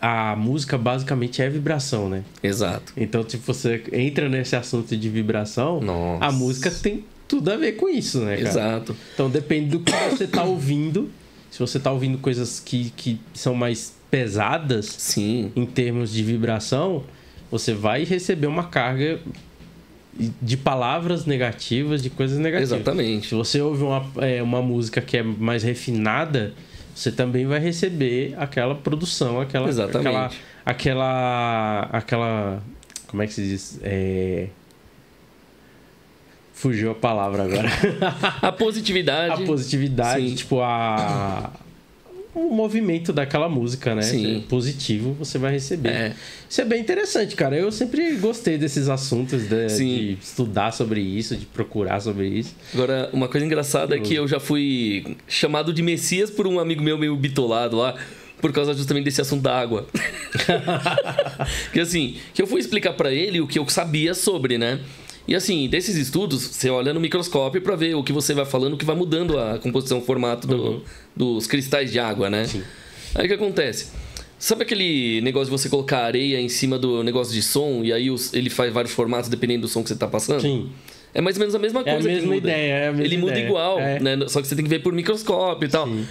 a música basicamente é vibração, né? Exato. Então, tipo, você entra nesse assunto de vibração, Nossa. a música tem tudo a ver com isso, né, cara? Exato. Então depende do que você tá ouvindo. Se você tá ouvindo coisas que são mais pesadas, Sim, em termos de vibração, você vai receber uma carga de palavras negativas, de coisas negativas. exatamente. Se você ouve uma música que é mais refinada, você também vai receber aquela produção, Exatamente. aquela como é que se diz? Fugiu a palavra agora. A positividade. A positividade, Sim. tipo, o movimento daquela música, né? Sim. Positivo, você vai receber. Isso é bem interessante, cara. Eu sempre gostei desses assuntos, de estudar sobre isso, de procurar sobre isso. Agora, uma coisa engraçada é que eu já fui chamado de Messias por um amigo meu meio bitolado lá, por causa justamente desse assunto da água. Que assim, que eu fui explicar pra ele o que eu sabia sobre, né? E assim, desses estudos, você olha no microscópio pra ver o que você vai falando, o que vai mudando a composição, o formato dos cristais de água, né? Sim. Aí o que acontece? Sabe aquele negócio de você colocar areia em cima do negócio de som e aí ele faz vários formatos dependendo do som que você tá passando? Sim. É mais ou menos a mesma coisa. É a mesma ideia, Ele muda igual, né? Só que você tem que ver por microscópio e tal. Sim.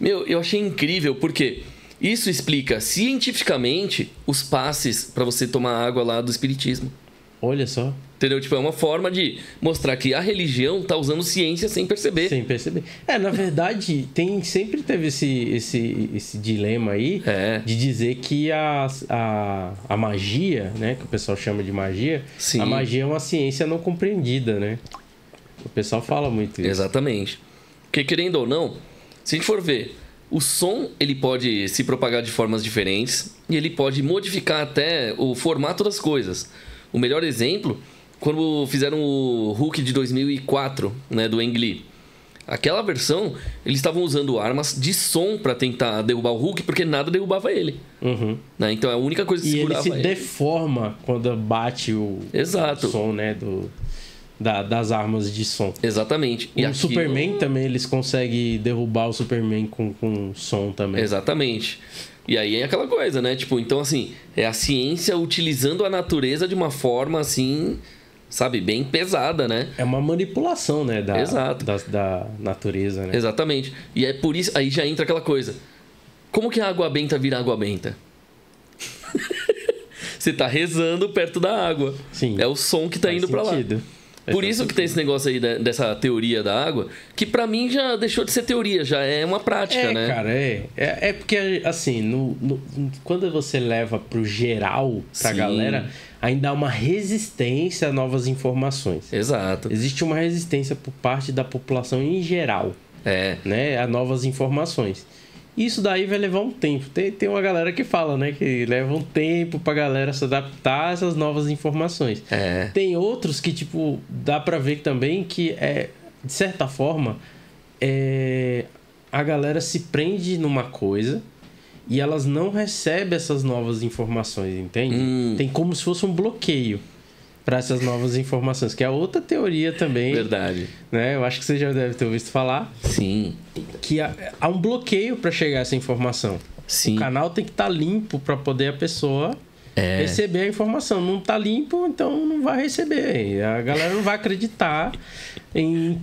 Meu, eu achei incrível porque isso explica cientificamente os passes pra você tomar água lá do espiritismo. Olha só. Entendeu? Tipo, é uma forma de mostrar que a religião tá usando ciência sem perceber. Sem perceber. Na verdade, sempre teve esse dilema aí de dizer que a magia, né? Que o pessoal chama de magia, Sim. a magia é uma ciência não compreendida, né? O pessoal fala muito isso. Exatamente. Porque, querendo ou não, se a gente for ver, o som ele pode se propagar de formas diferentes e ele pode modificar até o formato das coisas. O melhor exemplo, quando fizeram o Hulk de 2004, né, do Ang Lee. Aquela versão, eles estavam usando armas de som para tentar derrubar o Hulk, porque nada derrubava ele. Uhum. Né? Então é a única coisa que segurava ele. E ele se deforma quando bate o som, né, das armas de som. Exatamente. E o Superman também, eles conseguem derrubar o Superman com som também. Exatamente. E aí é aquela coisa, né? Tipo, então assim, é a ciência utilizando a natureza de uma forma assim, sabe, bem pesada, né? É uma manipulação, né, Exato. da natureza, né? Exatamente. E é por isso, aí já entra aquela coisa. Como que a água benta vira água benta? você tá rezando perto da água. Sim. É o som que tá indo pra lá. Por isso que tem esse negócio aí dessa teoria da água, que pra mim já deixou de ser teoria, já é uma prática, né? Cara, é porque, assim, quando você leva pro geral, pra galera, ainda há uma resistência a novas informações. Exato. Existe uma resistência por parte da população em geral, né, a novas informações. Isso daí vai levar um tempo. Tem uma galera que fala, né? Que leva um tempo pra galera se adaptar a essas novas informações. Tem outros que, tipo, dá pra ver também que, de certa forma, a galera se prende numa coisa e elas não recebem essas novas informações, entende? Tem como se fosse um bloqueio para essas novas informações, que é outra teoria também. Verdade. Né? Eu acho que você já deve ter ouvido falar. Sim. Que há um bloqueio para chegar a essa informação. Sim. O canal tem que estar limpo para poder a pessoa receber a informação. Não está limpo, então não vai receber. A galera não vai acreditar em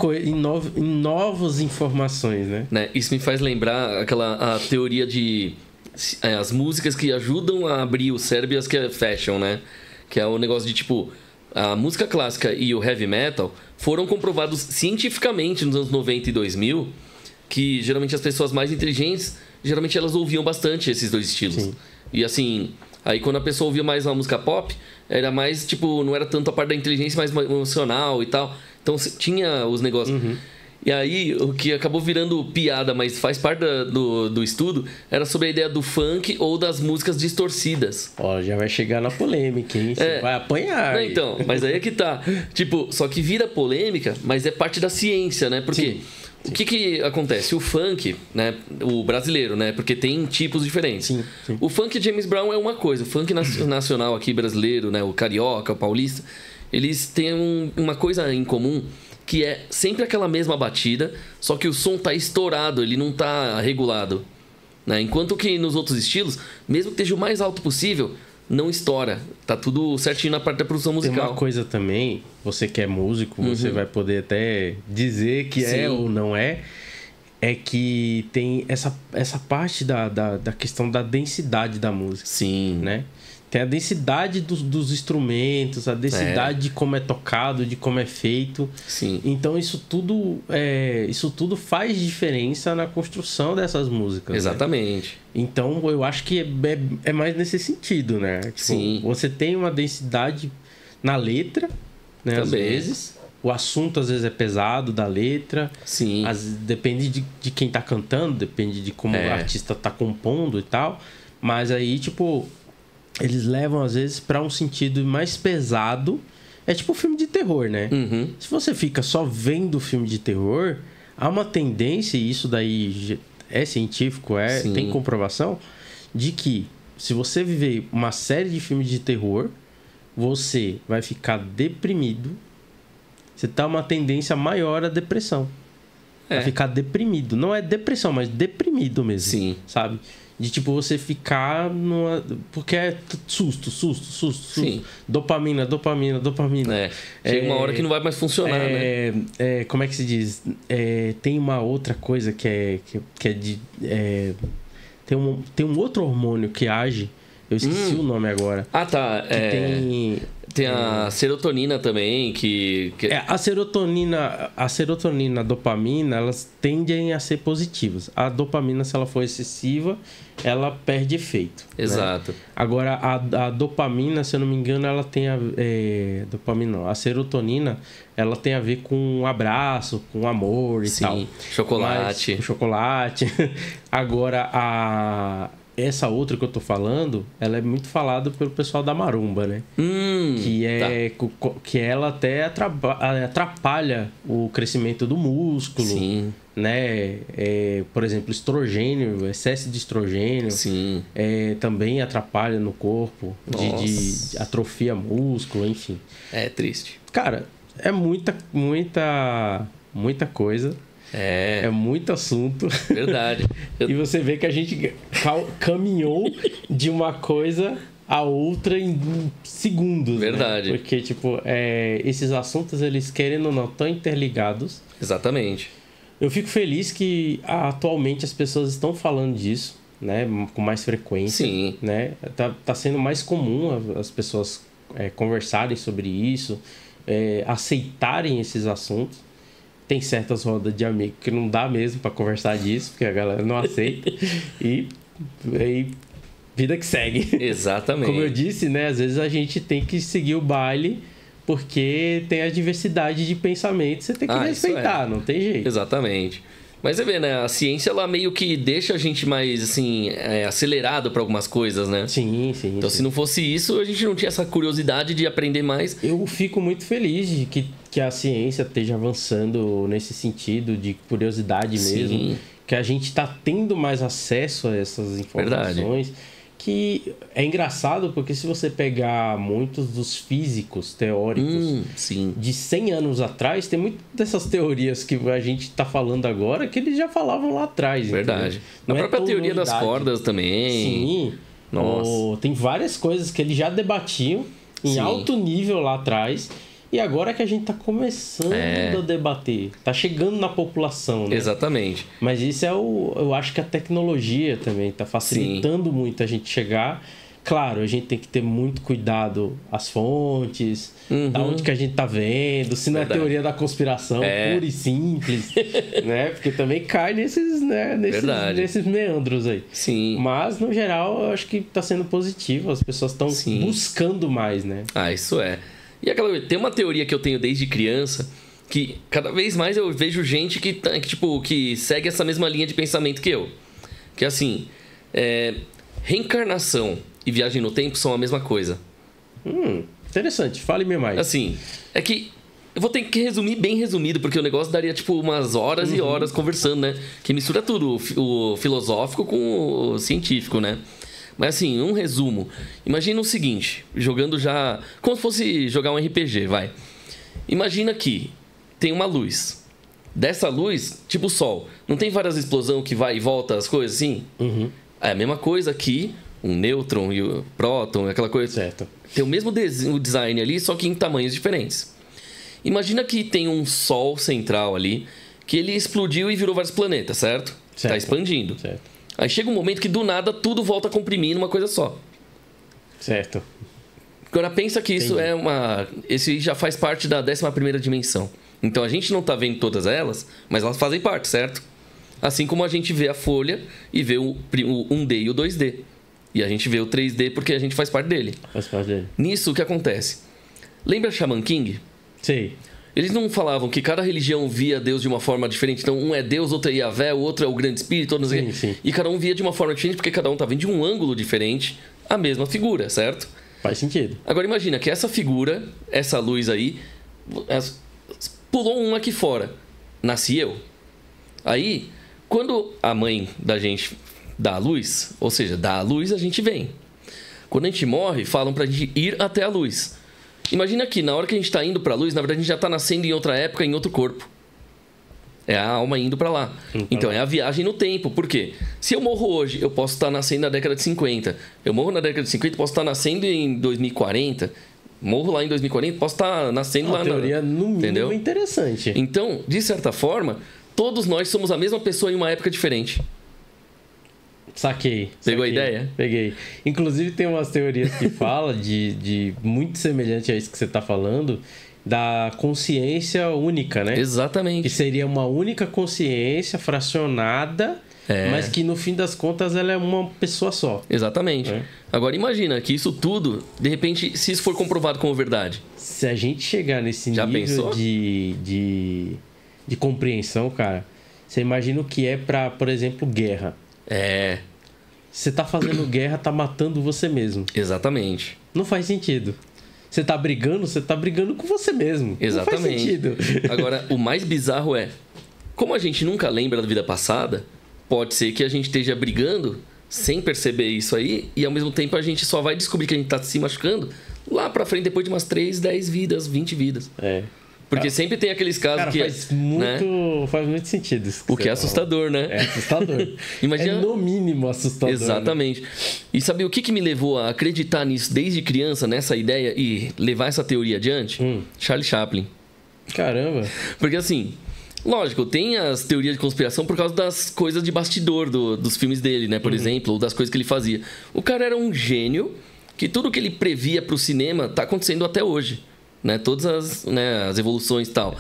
novas informações, né? Isso me faz lembrar a teoria de as músicas que ajudam a abrir o cérebro e as que fecham, né? Que é o negócio de, tipo, a música clássica e o heavy metal foram comprovados cientificamente nos anos 90 e 2000, que geralmente as pessoas mais inteligentes, geralmente elas ouviam bastante esses dois estilos. Sim. E assim, aí quando a pessoa ouvia mais uma música pop, era mais, tipo, não era tanto a parte da inteligência, mais emocional e tal. Então tinha os negócios... E aí, o que acabou virando piada, mas faz parte do estudo, era sobre a ideia do funk ou das músicas distorcidas. Ó, já vai chegar na polêmica, hein? Você vai apanhar. Não, então, mas aí é que tá. Tipo, só que vira polêmica, mas é parte da ciência, né? Porque o que acontece? O funk, né? O brasileiro, né? Porque tem tipos diferentes. Sim. O funk James Brown é uma coisa. O funk nacional aqui brasileiro, né? O carioca, o paulista, eles têm uma coisa em comum, que é sempre aquela mesma batida, só que o som tá estourado, ele não tá regulado, né? Enquanto que nos outros estilos, mesmo que esteja o mais alto possível, não estoura. Tá tudo certinho na parte da produção musical. Tem uma coisa também, você que é músico, você vai poder até dizer que é ou não é que tem essa parte da questão da densidade da música. Sim. Né? Tem a densidade dos instrumentos, a densidade de como é tocado, de como é feito. Sim. Então isso tudo faz diferença na construção dessas músicas. Exatamente. Né? Então eu acho que é mais nesse sentido, né? Tipo, Sim. Você tem uma densidade na letra, né? Às vezes. O assunto às vezes é pesado da letra. Sim. Depende de quem tá cantando, depende de como o artista tá compondo e tal. Mas aí, tipo... eles levam, às vezes, para um sentido mais pesado. É tipo um filme de terror, né? Se você fica só vendo filme de terror, há uma tendência, e isso daí é científico, tem comprovação, de que se você viver uma série de filmes de terror, você vai ficar deprimido. Você tá uma tendência maior à depressão. Vai ficar deprimido. Não é depressão, mas deprimido mesmo. Sim. Sabe? De tipo você ficar numa... porque é susto. Sim. Dopamina. Chega uma hora que não vai mais funcionar, né? Como é que se diz? Tem uma outra coisa que é de... tem um outro hormônio que age. Eu esqueci o nome agora. Ah, tá. Tem a serotonina também, que... A serotonina, a dopamina, elas tendem a ser positivas. A dopamina, se ela for excessiva, ela perde efeito. Exato. Né? Agora, a dopamina, se eu não me engano, ela tem dopamina não. A serotonina, ela tem a ver com um abraço, com amor e tal. Sim, chocolate. Chocolate. Agora, essa outra que eu tô falando, ela é muito falada pelo pessoal da maromba, né? Que ela até atrapalha o crescimento do músculo. Sim. Né? Por exemplo, estrogênio, excesso de estrogênio. Sim. Também atrapalha no corpo, de atrofia músculo, enfim. É triste. Cara, é muita coisa. É muito assunto. Verdade. E você vê que a gente caminhou de uma coisa a outra em segundos. Verdade. Né? Porque, tipo, esses assuntos, eles querendo ou não, estão interligados. Exatamente. Eu fico feliz que atualmente as pessoas estão falando disso, né? Com mais frequência. Sim. Né? Tá sendo mais comum as pessoas conversarem sobre isso, aceitarem esses assuntos. Tem certas rodas de amigos que não dá mesmo para conversar disso, porque a galera não aceita. e vida que segue. Exatamente. Como eu disse, né? Às vezes a gente tem que seguir o baile porque tem a diversidade de pensamentos, você tem que respeitar, não tem jeito. Exatamente. Mas você vê, né? A ciência, ela meio que deixa a gente mais, assim, acelerado para algumas coisas, né? Sim. Então, se não fosse isso, a gente não tinha essa curiosidade de aprender mais. Eu fico muito feliz de que a ciência esteja avançando nesse sentido de curiosidade mesmo. Sim. Que a gente está tendo mais acesso a essas informações. Verdade. Que é engraçado porque se você pegar muitos dos físicos teóricos de 100 anos atrás, tem muitas dessas teorias que a gente está falando agora que eles já falavam lá atrás. Verdade. Na própria teoria das cordas também. Sim. Nossa. Tem várias coisas que eles já debatiam em alto nível lá atrás. E agora que a gente tá começando a debater, tá chegando na população, né? Exatamente. Mas isso eu acho que a tecnologia também tá facilitando muito a gente chegar. Claro, a gente tem que ter muito cuidado as fontes, da onde que a gente tá vendo, se não é teoria da conspiração, pura e simples, né? Porque também cai nesses meandros aí. Sim. Mas, no geral, eu acho que tá sendo positivo, as pessoas estão buscando mais, né? Isso é. E tem uma teoria que eu tenho desde criança, que cada vez mais eu vejo gente que segue essa mesma linha de pensamento que eu. Que assim, reencarnação e viagem no tempo são a mesma coisa. Interessante, fale-me mais. Assim, é que eu vou ter que resumir bem resumido, porque o negócio daria umas horas e horas conversando, né? Que mistura tudo, o filosófico com o científico, né? Mas assim, um resumo. Imagina o seguinte, jogando já... Como se fosse jogar um RPG, vai. Imagina que tem uma luz. Dessa luz, tipo o Sol. Não tem várias explosões que vai e volta as coisas assim? É a mesma coisa aqui, um nêutron e o próton, aquela coisa. Certo. Tem o mesmo design ali, só que em tamanhos diferentes. Imagina que tem um Sol central ali, que ele explodiu e virou vários planetas, certo? Tá expandindo. Certo. Aí chega um momento que do nada tudo volta a comprimir numa coisa só. Certo. Agora pensa que isso esse já faz parte da 11ª dimensão. Então a gente não tá vendo todas elas, mas elas fazem parte, certo? Assim como a gente vê a folha e vê o 1D e o 2D. E a gente vê o 3D porque a gente faz parte dele. Faz parte dele. Nisso, o que acontece? Lembra Shaman King? Sei. Eles não falavam que cada religião via Deus de uma forma diferente. Então, um é Deus, outro é Yahvé, o outro é o Grande Espírito. Sim. E cada um via de uma forma diferente, porque cada um tá vendo de um ângulo diferente a mesma figura, certo? Faz sentido. Agora, imagina que essa figura, essa luz aí, pulou um aqui fora. Nasci eu. Aí, quando a mãe da gente dá a luz, ou seja, dá a luz, a gente vem. Quando a gente morre, falam pra gente ir até a luz. Imagina que na hora que a gente está indo para a luz, na verdade a gente já está nascendo em outra época, em outro corpo. É a alma indo para lá. Então é a viagem no tempo. Por quê? Se eu morro hoje, eu posso estar nascendo na década de 50. Eu morro na década de 50, posso estar nascendo em 2040. Morro lá em 2040, posso estar nascendo lá... Uma teoria, no mínimo, interessante. Então, de certa forma, todos nós somos a mesma pessoa em uma época diferente. Saquei. Pegou a ideia? Peguei. Inclusive tem umas teorias que falam de muito semelhante a isso que você está falando, da consciência única, né? Exatamente. Que seria uma única consciência fracionada, mas que no fim das contas ela é uma pessoa só. Exatamente. Agora imagina que isso tudo, de repente, se isso for comprovado como verdade. Se a gente chegar nesse nível de compreensão, cara, você imagina o que é para, por exemplo, guerra. Você tá fazendo guerra, tá matando você mesmo. Exatamente. Não faz sentido. Você tá brigando com você mesmo. Exatamente. Não faz sentido. Agora, o mais bizarro é, como a gente nunca lembra da vida passada, pode ser que a gente esteja brigando sem perceber isso aí, e ao mesmo tempo a gente só vai descobrir que a gente tá se machucando lá pra frente, depois de umas 3, 10 vidas, 20 vidas. Porque sempre tem aqueles casos, cara, que... Faz muito sentido isso. O que é assustador, né? É assustador. Imagina... É no mínimo assustador. Exatamente. Né? E sabe o que me levou a acreditar nisso desde criança, nessa ideia, e levar essa teoria adiante? Charlie Chaplin. Caramba. Porque assim, Lógico, tem as teorias de conspiração por causa das coisas de bastidor dos filmes dele, né? Por exemplo, ou das coisas que ele fazia. O cara era um gênio que tudo que ele previa pro cinema tá acontecendo até hoje, né? Todas as evoluções e tal.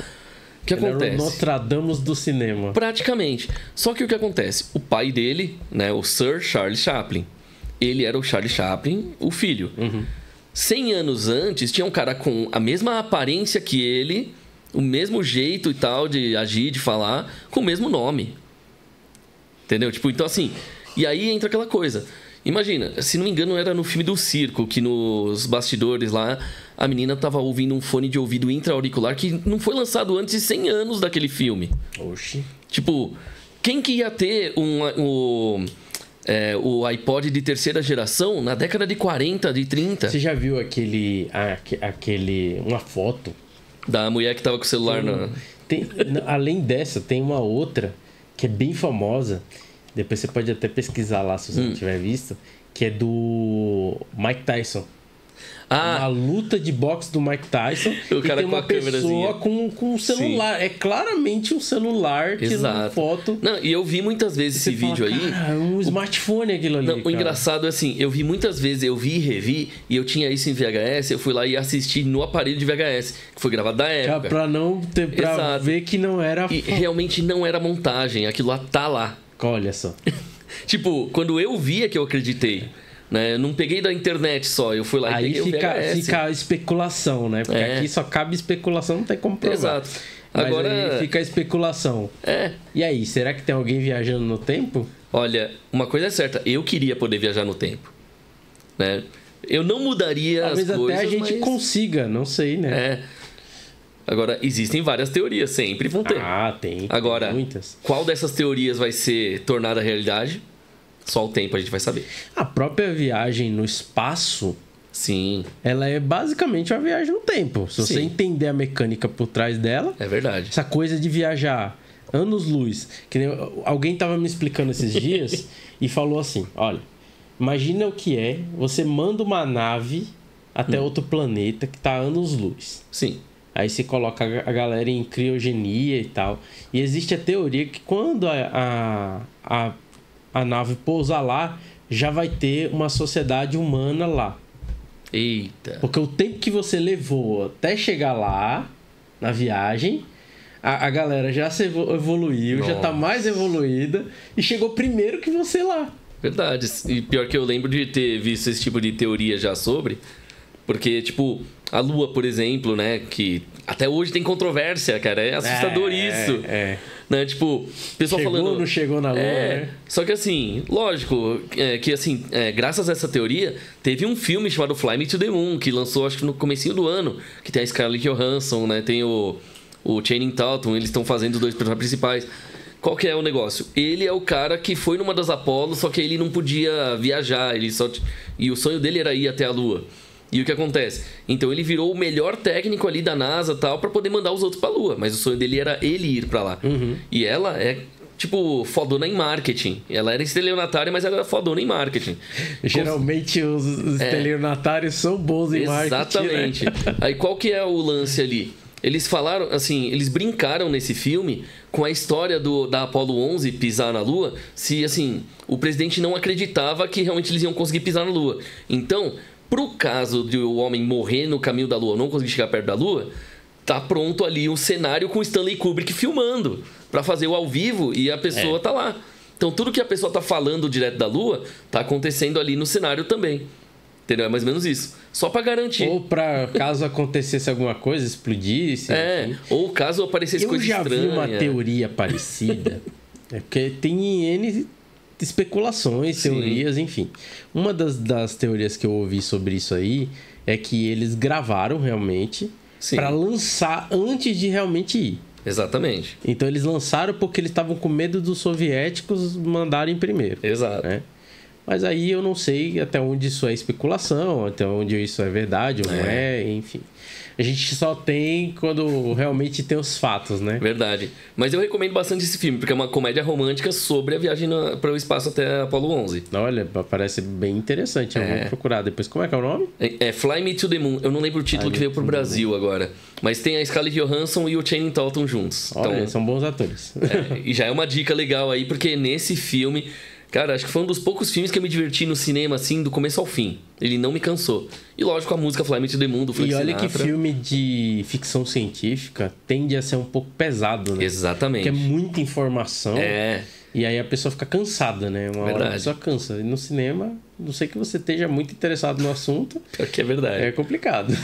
O que acontece? Era o Nostradamus do cinema. Praticamente. Só que o que acontece? O pai dele, né? O Sir Charles Chaplin. Ele era o Charlie Chaplin, o filho. 100 anos antes, tinha um cara com a mesma aparência que ele, o mesmo jeito e tal de agir, de falar, com o mesmo nome. Entendeu? Tipo, então assim... E aí entra aquela coisa. Imagina, se não me engano, era no filme do circo, que nos bastidores lá, a menina tava ouvindo um fone de ouvido intra-auricular que não foi lançado antes de 100 anos daquele filme. Oxi. Tipo, quem que ia ter o iPod de terceira geração na década de 40, de 30? Você já viu uma foto? Da mulher que tava com o celular Além dessa, tem uma outra que é bem famosa. Depois você pode até pesquisar lá se você não tiver visto. Que é do Mike Tyson. Uma luta de boxe do Mike Tyson. O cara e tem com uma a câmerazinha. pessoa com um celular. Sim. É claramente um celular tirando foto. Não, e eu vi muitas vezes esse vídeo aí. É um smartphone aquilo ali. Não, o engraçado é assim, eu vi muitas vezes, eu vi e revi, e eu tinha isso em VHS, eu fui lá e assisti no aparelho de VHS, que foi gravado da época. Pra não ter, pra ver que não era. E realmente não era montagem, aquilo lá tá lá. Olha só. Tipo, quando eu vi é que eu acreditei. Né? Eu não peguei da internet só, eu fui lá e peguei o VHS. Fica a especulação, né? Porque aqui só cabe especulação, não tem como provar. Exato. Mas agora aí fica a especulação. E aí, será que tem alguém viajando no tempo? Olha, uma coisa é certa, eu queria poder viajar no tempo. Né? Eu não mudaria talvez as coisas, até a gente consiga, não sei, né? Agora, existem várias teorias, sempre vão ter. Tem. Agora, tem muitas. Qual dessas teorias vai ser tornada realidade? Só o tempo a gente vai saber. A própria viagem no espaço... Sim. Ela é basicamente uma viagem no tempo. Se você entender a mecânica por trás dela... É verdade. Essa coisa de viajar anos-luz. Que nem alguém tava me explicando esses dias e falou assim, olha, imagina o que é, você manda uma nave até outro planeta que tá anos-luz. Sim. Aí você coloca a galera em criogenia e tal. E existe a teoria que quando a nave pousar lá, já vai ter uma sociedade humana lá. Eita. Porque o tempo que você levou até chegar lá, na viagem, a galera já se evoluiu, já tá mais evoluída e chegou primeiro que você lá. Verdade. E pior que eu lembro de ter visto esse tipo de teoria já sobre... Porque, tipo, a Lua, por exemplo, né? Que até hoje tem controvérsia, cara. É assustador isso. Né? Tipo, o pessoal falando... Chegou ou não chegou na Lua, né? Só que assim, lógico, que assim, graças a essa teoria, teve um filme chamado Fly Me to the Moon, que lançou, acho que no comecinho do ano, que tem a Scarlett Johansson, né? Tem o Channing Tatum, eles estão fazendo os dois personagens principais. Qual que é o negócio? Ele é o cara que foi numa das Apollo, só que ele não podia viajar, e o sonho dele era ir até a Lua. E o que acontece? Então ele virou o melhor técnico ali da NASA tal para poder mandar os outros pra Lua. Mas o sonho dele era ele ir pra lá. E ela é, tipo, fodona em marketing. Ela era estelionatária, mas ela era fodona em marketing. Geralmente os estelionatários são bons em marketing. Exatamente. Né? Aí qual que é o lance ali? Eles falaram, assim, eles brincaram nesse filme com a história da Apollo 11 pisar na Lua, se, assim, o presidente não acreditava que realmente eles iam conseguir pisar na Lua. Então... Pro caso de o homem morrer no caminho da Lua ou não conseguir chegar perto da Lua, tá pronto ali um cenário com Stanley Kubrick filmando para fazer o ao vivo e a pessoa tá lá. Então tudo que a pessoa tá falando direto da Lua tá acontecendo ali no cenário também. Entendeu? É mais ou menos isso. Só para garantir. Ou para caso acontecesse alguma coisa, explodisse. Enfim. Ou caso aparecesse coisa estranha. Eu já vi uma teoria parecida. Porque tem N... especulações, teorias, enfim. Uma das teorias que eu ouvi sobre isso aí é que eles gravaram realmente para lançar antes de realmente ir. Exatamente. Então eles lançaram porque eles estavam com medo dos soviéticos mandarem primeiro. Exato. Né? Mas aí eu não sei até onde isso é especulação, até onde isso é verdade ou não é, enfim. A gente só tem quando realmente tem os fatos, né? Verdade. Mas eu recomendo bastante esse filme, porque é uma comédia romântica sobre a viagem para o espaço até Apollo 11. Olha, parece bem interessante. Eu vou procurar depois. Como é que é o nome? É Fly Me to the Moon. Eu não lembro o título que veio pro Brasil agora. Mas tem a Scarlett Johansson e o Channing Tatum juntos. Olha, então, são bons atores. E já é uma dica legal aí, porque nesse filme... Cara, acho que foi um dos poucos filmes que eu me diverti no cinema, assim, do começo ao fim. Ele não me cansou. E lógico, a música Fly Me to the Moon, do Frank Sinatra. E olha Sinatra. que filme de ficção científica tende a ser um pouco pesado, né? Exatamente. Porque é muita informação. É. E aí a pessoa fica cansada, né? Uma hora a pessoa cansa. E no cinema, não sei que você esteja muito interessado no assunto. Porque é verdade. É complicado.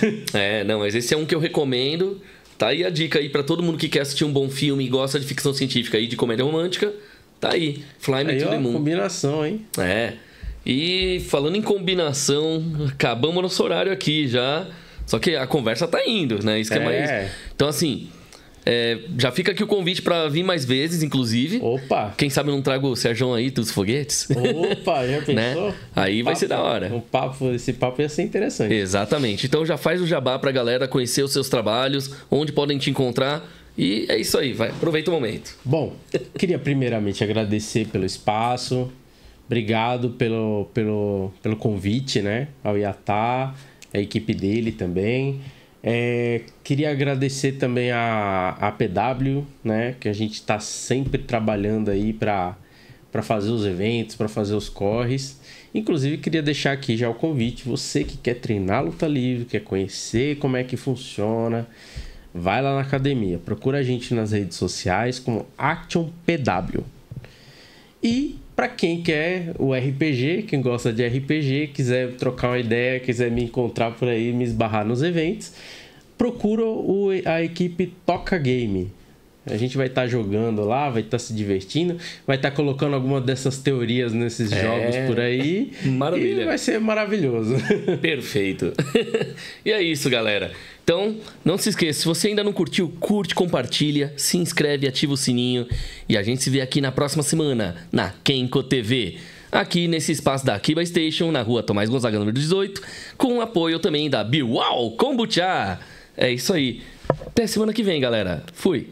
Não, mas esse é um que eu recomendo. Tá aí a dica aí pra todo mundo que quer assistir um bom filme e gosta de ficção científica e de comédia romântica. Tá aí, Fly Me to the Moon. Combinação, hein? E falando em combinação, acabamos nosso horário aqui já. Só que a conversa tá indo, né? Isso que é mais... Então, assim, já fica aqui o convite pra vir mais vezes, inclusive. Opa! Quem sabe eu não trago o Sérgio aí dos foguetes? Opa, já pensou? Né? Aí vai ser da hora. Esse papo ia ser interessante. Exatamente. Então já faz o jabá pra galera conhecer os seus trabalhos, onde podem te encontrar. E é isso aí, vai. Aproveita o momento. Bom, queria primeiramente agradecer pelo espaço. Obrigado pelo convite, né? Ao Iatá, a equipe dele também. Queria agradecer também a PW, né? Que a gente está sempre trabalhando aí para fazer os eventos, para fazer os corres. Inclusive, queria deixar aqui já o convite. Você que quer treinar luta livre, quer conhecer como é que funciona... Vai lá na academia, procura a gente nas redes sociais como Action PW. E para quem quer o RPG, quem gosta de RPG, quiser trocar uma ideia, quiser me encontrar por aí, me esbarrar nos eventos, procura a equipe Toca Game. A gente vai estar jogando lá, vai estar se divertindo, vai estar colocando alguma dessas teorias nesses jogos por aí. Maravilha. E vai ser maravilhoso. Perfeito. E é isso, galera. Então, não se esqueça, se você ainda não curtiu, curte, compartilha, se inscreve, ativa o sininho. E a gente se vê aqui na próxima semana, na Kenko TV. Aqui nesse espaço da Akiba Station, na rua Tomás Gonzaga, número 18, com o apoio também da Biwau Kombucha. É isso aí. Até semana que vem, galera. Fui.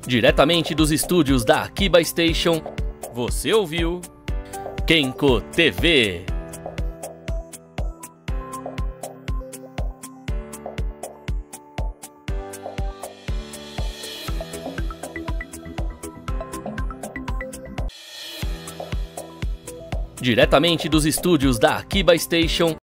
Diretamente dos estúdios da Akiba Station, você ouviu Kenko TV. Diretamente dos estúdios da Akiba Station,